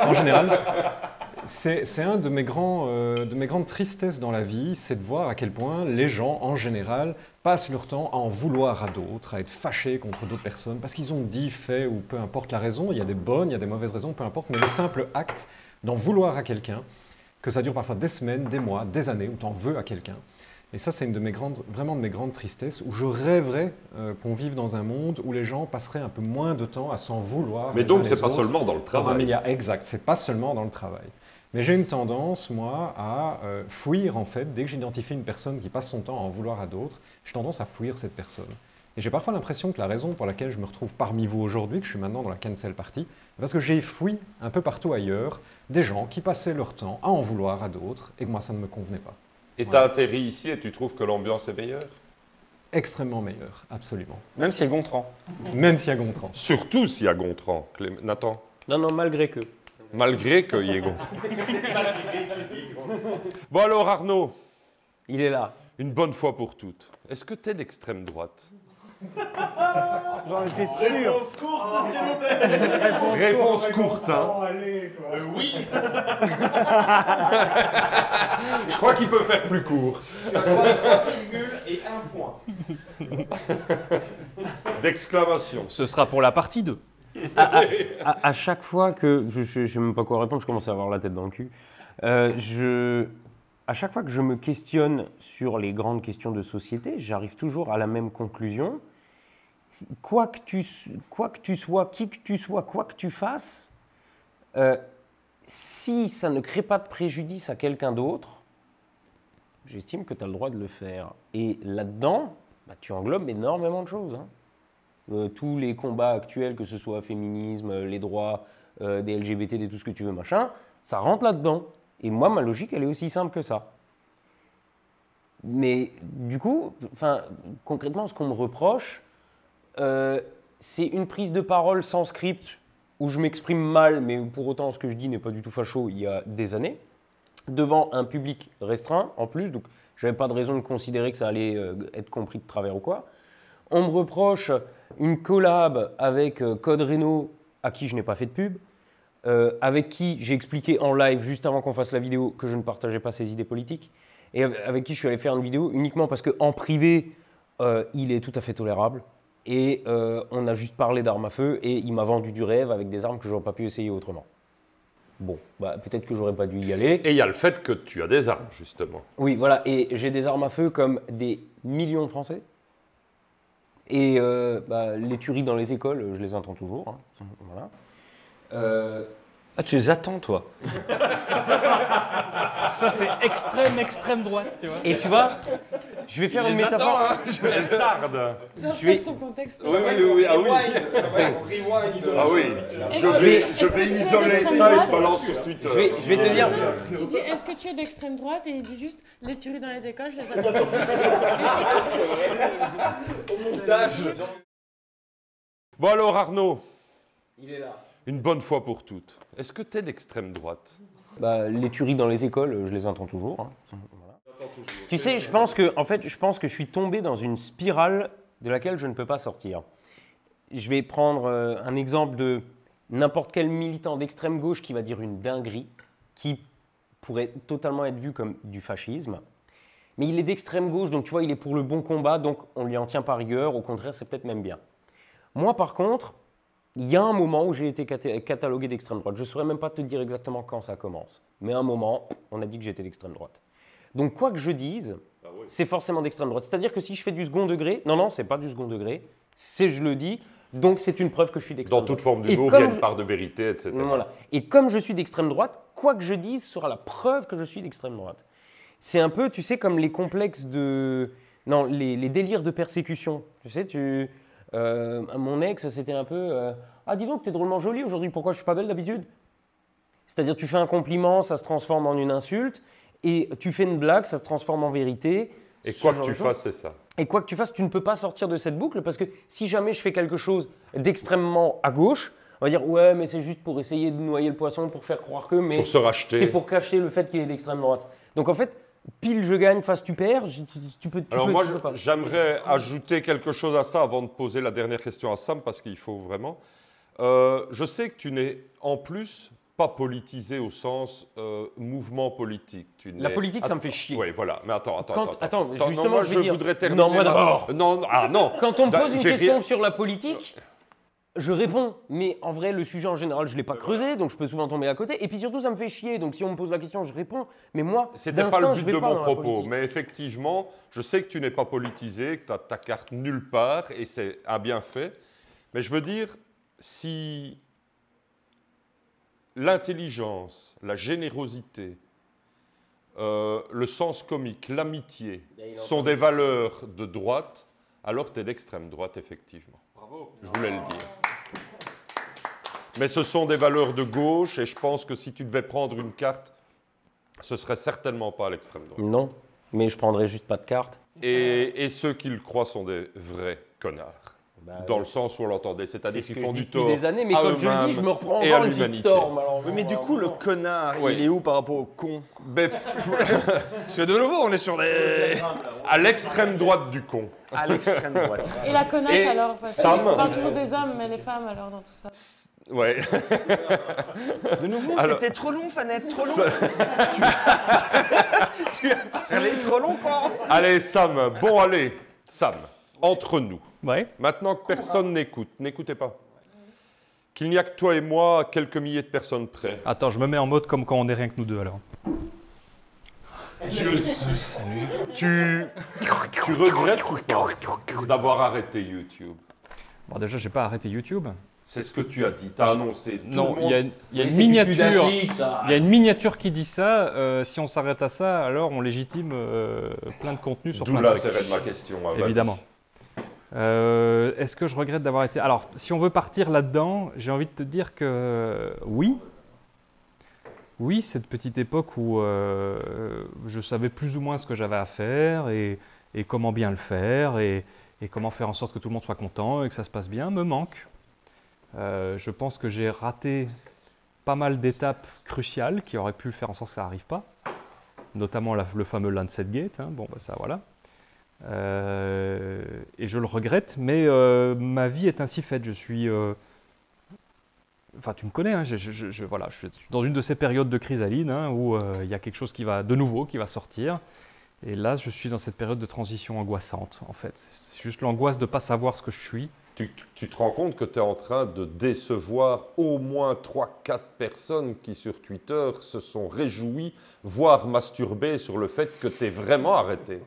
En général. C'est un de mes grandes tristesses dans la vie, c'est de voir à quel point les gens, en général, passent leur temps à en vouloir à d'autres, à être fâchés contre d'autres personnes, parce qu'ils ont dit, fait, ou peu importe la raison, il y a des bonnes, il y a des mauvaises raisons, peu importe, mais le simple acte d'en vouloir à quelqu'un, que ça dure parfois des semaines, des mois, des années, où tu en veux à quelqu'un. Et ça, c'est une de mes vraiment de mes grandes tristesses, où je rêverais qu'on vive dans un monde où les gens passeraient un peu moins de temps à s'en vouloir. Mais les donc, uns c'est les pas autres. seulement dans le Par un travail. milliard, exact, c'est pas seulement dans le travail. Mais j'ai une tendance, moi, à fuir, en fait, dès que j'identifie une personne qui passe son temps à en vouloir à d'autres, j'ai tendance à fuir cette personne. Et j'ai parfois l'impression que la raison pour laquelle je me retrouve parmi vous aujourd'hui, que je suis maintenant dans la cancel party, c'est parce que j'ai fui un peu partout ailleurs des gens qui passaient leur temps à en vouloir à d'autres et que moi, ça ne me convenait pas. Et tu as atterri ici et tu trouves que l'ambiance est meilleure? Extrêmement meilleur, absolument. Même s'il y a Gontran. Même s'il y a Gontran. Surtout s'il y a Gontran. Nathan, Non, non, malgré que. malgré qu'il y ait Gontran. Bon alors Arnaud, Il est là. une bonne fois pour toutes, est-ce que tu es d'extrême droite? J'en étais sûr. Réponse courte, s'il vous plaît. Réponse courte, hein. Oui. Je crois qu'il peut faire plus court. Et un point. D'exclamation. Ce sera pour la partie 2. À chaque fois que. Je sais même pas quoi répondre, je commence à avoir la tête dans le cul. À chaque fois que je me questionne sur les grandes questions de société, j'arrive toujours à la même conclusion. Quoi que tu sois, qui que tu sois, quoi que tu fasses, si ça ne crée pas de préjudice à quelqu'un d'autre, j'estime que tu as le droit de le faire. Et là-dedans, bah, tu englobes énormément de choses. Hein. Tous les combats actuels, que ce soit féminisme, les droits des LGBT, tout ce que tu veux, machin, ça rentre là-dedans. Et moi, ma logique, elle est aussi simple que ça. Mais du coup, concrètement, ce qu'on me reproche, c'est une prise de parole sans script où je m'exprime mal, mais pour autant ce que je dis n'est pas du tout facho il y a des années, devant un public restreint en plus, donc j'avais pas de raison de considérer que ça allait être compris de travers ou quoi. On me reproche une collab avec Code Reno, à qui je n'ai pas fait de pub, avec qui j'ai expliqué en live juste avant qu'on fasse la vidéo que je ne partageais pas ses idées politiques, et avec qui je suis allé faire une vidéo uniquement parce qu'en privé, il est tout à fait tolérable. Et on a juste parlé d'armes à feu et il m'a vendu du rêve avec des armes que je n'aurais pas pu essayer autrement. Bon, bah, peut-être que j'aurais pas dû y aller. Et il y a le fait que tu as des armes, justement. Oui, voilà, et j'ai des armes à feu comme des millions de Français. Et bah, les tueries dans les écoles, je les entends toujours. Hein. Voilà. Ah, tu les attends, toi? Ça, c'est extrême droite, tu vois. Et tu vois, je vais faire une métaphore. Elle tarde. Sors Je vais- ça de son contexte. Oui, ah oui. Ah oui. Je vais isoler ça et je balance sur Twitter. Je vais te dire. Tu dis, est-ce que tu es d'extrême droite? Et il dit juste, les tueries dans les écoles, je les attends. Bon alors Arnaud, Il est là. une bonne fois pour toutes, est-ce que tu es d'extrême droite? Bah, les tueries dans les écoles, je les entends toujours. Hein. Voilà. Tu sais, je pense que je suis tombé dans une spirale de laquelle je ne peux pas sortir. Je vais prendre un exemple de n'importe quel militant d'extrême gauche qui va dire une dinguerie, qui pourrait totalement être vu comme du fascisme. Mais il est d'extrême gauche, donc tu vois, il est pour le bon combat, donc on lui en tient pas rigueur, au contraire, c'est peut-être même bien. Moi, par contre, il y a un moment où j'ai été catalogué d'extrême droite. Je ne saurais même pas te dire exactement quand ça commence. Mais à un moment, on a dit que j'étais d'extrême droite. Donc quoi que je dise, c'est forcément d'extrême droite. C'est-à-dire que si je fais du second degré, non, c'est pas du second degré, c'est je le dis, donc c'est une preuve que je suis d'extrême droite. Dans toute forme d'humour, il y a une part de vérité, etc. Voilà. Et comme je suis d'extrême droite, quoi que je dise sera la preuve que je suis d'extrême droite. C'est un peu, tu sais, comme les complexes de... Non, les délires de persécution. Tu sais, mon ex, c'était un peu... Ah, dis donc, t'es drôlement jolie aujourd'hui, pourquoi je suis pas belle d'habitude? C'est-à-dire, tu fais un compliment, ça se transforme en une insulte, et tu fais une blague, ça se transforme en vérité. Et quoi que tu fasses, c'est ça. Et quoi que tu fasses, tu ne peux pas sortir de cette boucle, parce que si jamais je fais quelque chose d'extrêmement à gauche, on va dire, ouais, mais c'est juste pour essayer de noyer le poisson, pour faire croire que... Mais pour se racheter. c'est pour cacher le fait qu'il est d'extrême droite. Donc en fait, pile je gagne, face tu perds, tu peux pas. J'aimerais ajouter quelque chose à ça avant de poser la dernière question à Sam, parce qu'il faut vraiment. Je sais que tu n'es en plus pas politisé au sens mouvement politique. La politique, ça me fait chier. Oui, voilà. Mais attends. Justement, moi, je vais dire... voudrais terminer. Non, moi d'abord. Non. Quand on me pose une question sur la politique, je réponds. Mais en vrai, le sujet en général, je ne l'ai pas creusé, donc je peux souvent tomber à côté. Et puis surtout, ça me fait chier. Donc si on me pose la question, je réponds. Mais moi, c'était pas le but de mon propos. Mais effectivement, je sais que tu n'es pas politisé, que tu as ta carte nulle part, et c'est un bien fait. Mais je veux dire, si l'intelligence, la générosité, le sens comique, l'amitié sont des valeurs de droite, alors tu es d'extrême droite, effectivement. Bravo. Je voulais le dire. Mais ce sont des valeurs de gauche, et je pense que si tu devais prendre une carte, ce serait certainement pas à l'extrême droite. Non, mais je prendrais juste pas de carte. Et ceux qui le croient sont des vrais connards. Dans le sens où on l'entendait, c'est-à-dire qu'ils font du tort des années, mais quand je le dis, je me reprends encore une petite storm. Oui, mais du coup, le connard, il est où par rapport au con? Parce que de nouveau, on est sur des... À l'extrême droite du con. À l'extrême droite. Et la connasse alors? Parce que Sam... je parle toujours des hommes, mais les femmes alors dans tout ça. Ouais. De nouveau, c'était trop long, Fanette, trop long. Tu as parlé trop longtemps. Allez, Sam. Bon, allez, Sam. Entre nous. Ouais. Maintenant que personne n'écoute, n'écoutez pas. Qu'il n'y a que toi et moi, quelques milliers de personnes près. Attends, je me mets en mode comme quand on est rien que nous deux alors. Tu regrettes d'avoir arrêté YouTube? Bon, déjà, j'ai pas arrêté YouTube. C'est ce que tu as dit, tu as annoncé. Non, il y a une miniature. Il y a une miniature qui dit ça. Si on s'arrête à ça, alors on légitime plein de contenu sur plein de trucs. D'où l'intérêt de ma question. Évidemment. Est-ce que je regrette d'avoir été... Alors, si on veut partir là-dedans, j'ai envie de te dire que oui. Oui, cette petite époque où je savais plus ou moins ce que j'avais à faire et comment bien le faire et comment faire en sorte que tout le monde soit content et que ça se passe bien, me manque. Je pense que j'ai raté pas mal d'étapes cruciales qui auraient pu faire en sorte que ça n'arrive pas, notamment le fameux Lancet Gate. Bon, bah ça, voilà. Et je le regrette, mais ma vie est ainsi faite. Je suis... Enfin, tu me connais, hein, voilà, je suis dans une de ces périodes de chrysalide où il y a quelque chose de nouveau qui va sortir. Et là, je suis dans cette période de transition angoissante, en fait. C'est juste l'angoisse de ne pas savoir ce que je suis Tu te rends compte que tu es en train de décevoir au moins 3-4 personnes qui sur Twitter se sont réjouies, voire masturbées sur le fait que tu es vraiment arrêté.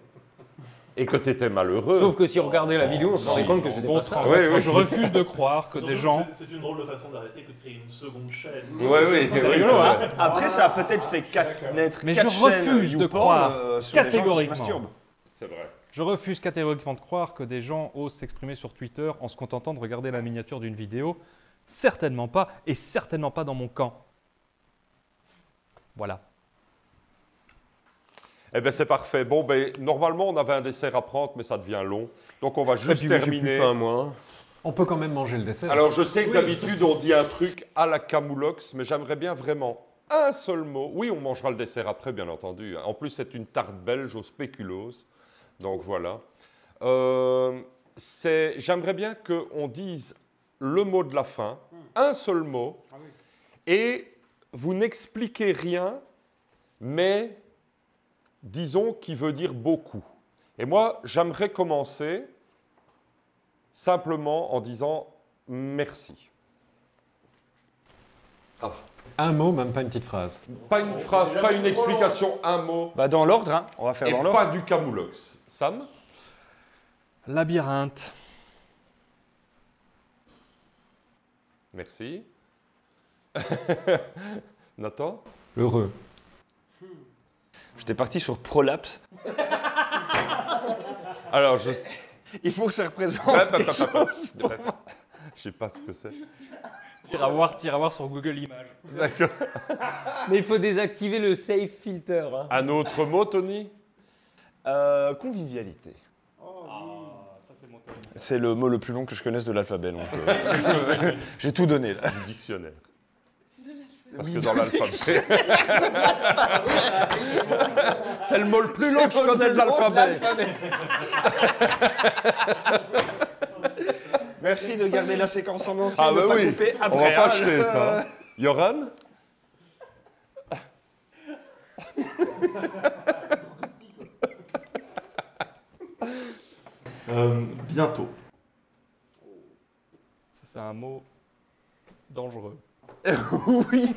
Et que tu étais malheureux. Sauf que si on regardait la vidéo, on se rendait compte que c'était pas ça. Je refuse de croire que des gens... C'est une drôle de façon d'arrêter que de créer une seconde chaîne. Oui, c'est vrai. Après, ça a peut-être fait naître Mais 4 je chaînes refuse de YouPorn, croire sur des gens qui se catégoriquement. masturbent. C'est vrai. Je refuse catégoriquement de croire que des gens osent s'exprimer sur Twitter en se contentant de regarder la miniature d'une vidéo. Certainement pas, et certainement pas dans mon camp. Voilà. Eh bien, c'est parfait. Bon, ben, normalement, on avait un dessert à prendre, mais ça devient long. Donc, on va juste terminer. On peut quand même manger le dessert. Alors, je sais que d'habitude, on dit un truc à la camoulox, mais j'aimerais bien vraiment un seul mot. Oui, on mangera le dessert après, bien entendu. En plus, c'est une tarte belge au spéculoos. Donc, voilà. J'aimerais bien qu'on dise le mot de la fin, un seul mot, et vous n'expliquez rien, mais disons qui veut dire beaucoup. Et moi, j'aimerais commencer simplement en disant merci. Un mot, même pas une petite phrase. Pas une phrase, pas une explication, un mot. Bah dans l'ordre, hein. On va faire Et dans l'ordre. pas du camoulox. Sam? Labyrinthe. Merci. Nathan? Heureux. J'étais parti sur prolapse. Alors, je... Il faut que ça représente quelque chose. Je sais pas ce que c'est. Tire à voir sur Google Images. D'accord. Mais il faut désactiver le safe filter. Hein. Un autre mot, Tony? Convivialité. Ça c'est mon thème. C'est le mot le plus long que je connaisse de l'alphabet. Donc, j'ai tout donné là. Du dictionnaire. Parce Oui, que dans de l'alphabet. C'est le mot le plus long que je connais de l'alphabet. Merci de garder la séquence en entier, Ah de bah pas oui, couper après. on va pas hein. acheter ça. Yoran? Bientôt. Ça, c'est un mot dangereux. Oui.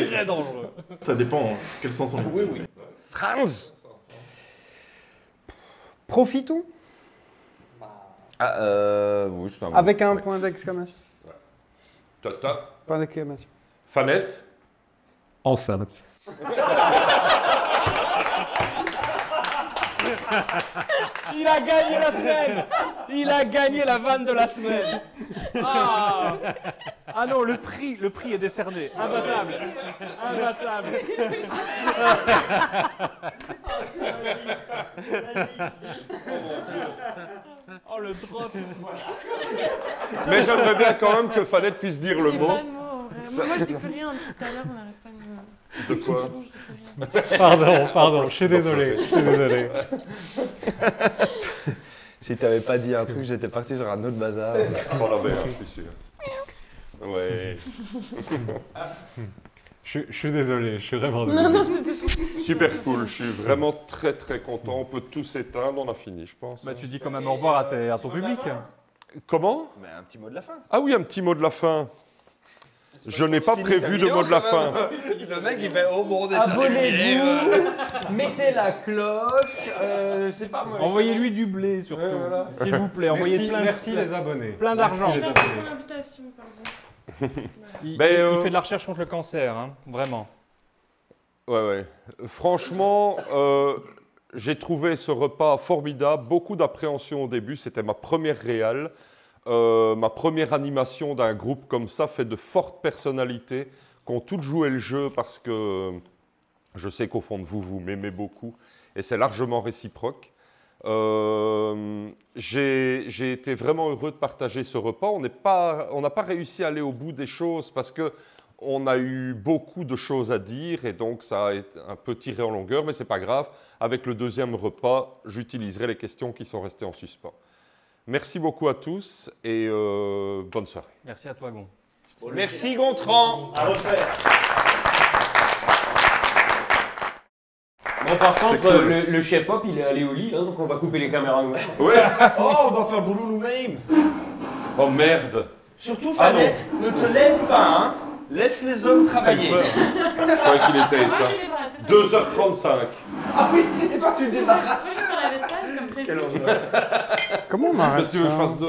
Très dangereux. Ça dépend quel sens on Oui, oui. Franz. Profitons. Oui, c'est un Avec un point d'exclamation. Tata. Point d'exclamation. Fanette. Enceinte. Il a gagné la semaine. Il a gagné la vanne de la semaine. Ah non, le prix est décerné. Imbattable. Oh le drop. Mais j'aimerais bien quand même que Fanette puisse dire le J'ai mot. pas de mots en vrai. Moi je dis plus rien depuis tout à l'heure, on n'arrête pas de me. De quoi? C'est bon, je dis plus rien. Pardon, je suis désolé. Si t'avais pas dit un truc, j'étais parti sur un autre bazar. On l'avait, je suis sûr. Ouais. Je suis désolé, je suis vraiment désolé. Non, c'était tout. Super cool, je suis vraiment très très content. On peut tous éteindre, on a fini, je pense. Bah tu dis quand même au revoir à ton public. Comment? Mais un petit mot de la fin. Ah oui, un petit mot de la fin. Je n'ai pas prévu de mot de la fin. Le mec, il fait oh bon, on est Abonnez-vous, mettez la cloche, je sais pas moi. Envoyez-lui du blé surtout. Voilà. S'il vous plaît, envoyez Merci les abonnés. plein d'argent. Merci pour l'invitation, pardon. Il Ben, fait de la recherche contre le cancer, hein, vraiment. Ouais. Franchement, j'ai trouvé ce repas formidable. Beaucoup d'appréhension au début. C'était ma première réal. Ma première animation d'un groupe comme ça, fait de fortes personnalités qui ont toutes joué le jeu parce que je sais qu'au fond de vous, vous m'aimez beaucoup et c'est largement réciproque. J'ai été vraiment heureux de partager ce repas. On n'a pas réussi à aller au bout des choses parce qu'on a eu beaucoup de choses à dire et donc ça a été un peu tiré en longueur, mais ce n'est pas grave. Avec le deuxième repas, j'utiliserai les questions qui sont restées en suspens. Merci beaucoup à tous et bonne soirée. Merci à toi, Gon. Merci Gontran. À refaire. Bon, par contre, cool. le chef-op, il est allé au lit, hein, donc on va couper les caméras nous-mêmes. Ouais. Oh, on doit faire boulot nous-mêmes. Oh merde. Surtout, Ah non. Fanette, ne te lève pas, hein. Laisse les hommes travailler. Je croyais qu'il était Moi, éteint. je les brasse. 2h35. Ah oui, et toi tu te débarrasses. Je vais faire la vaisselle comme prévu. Quel enjeu. Comment on Qu'est-ce m'arrête que tu veux que je ça fasse de...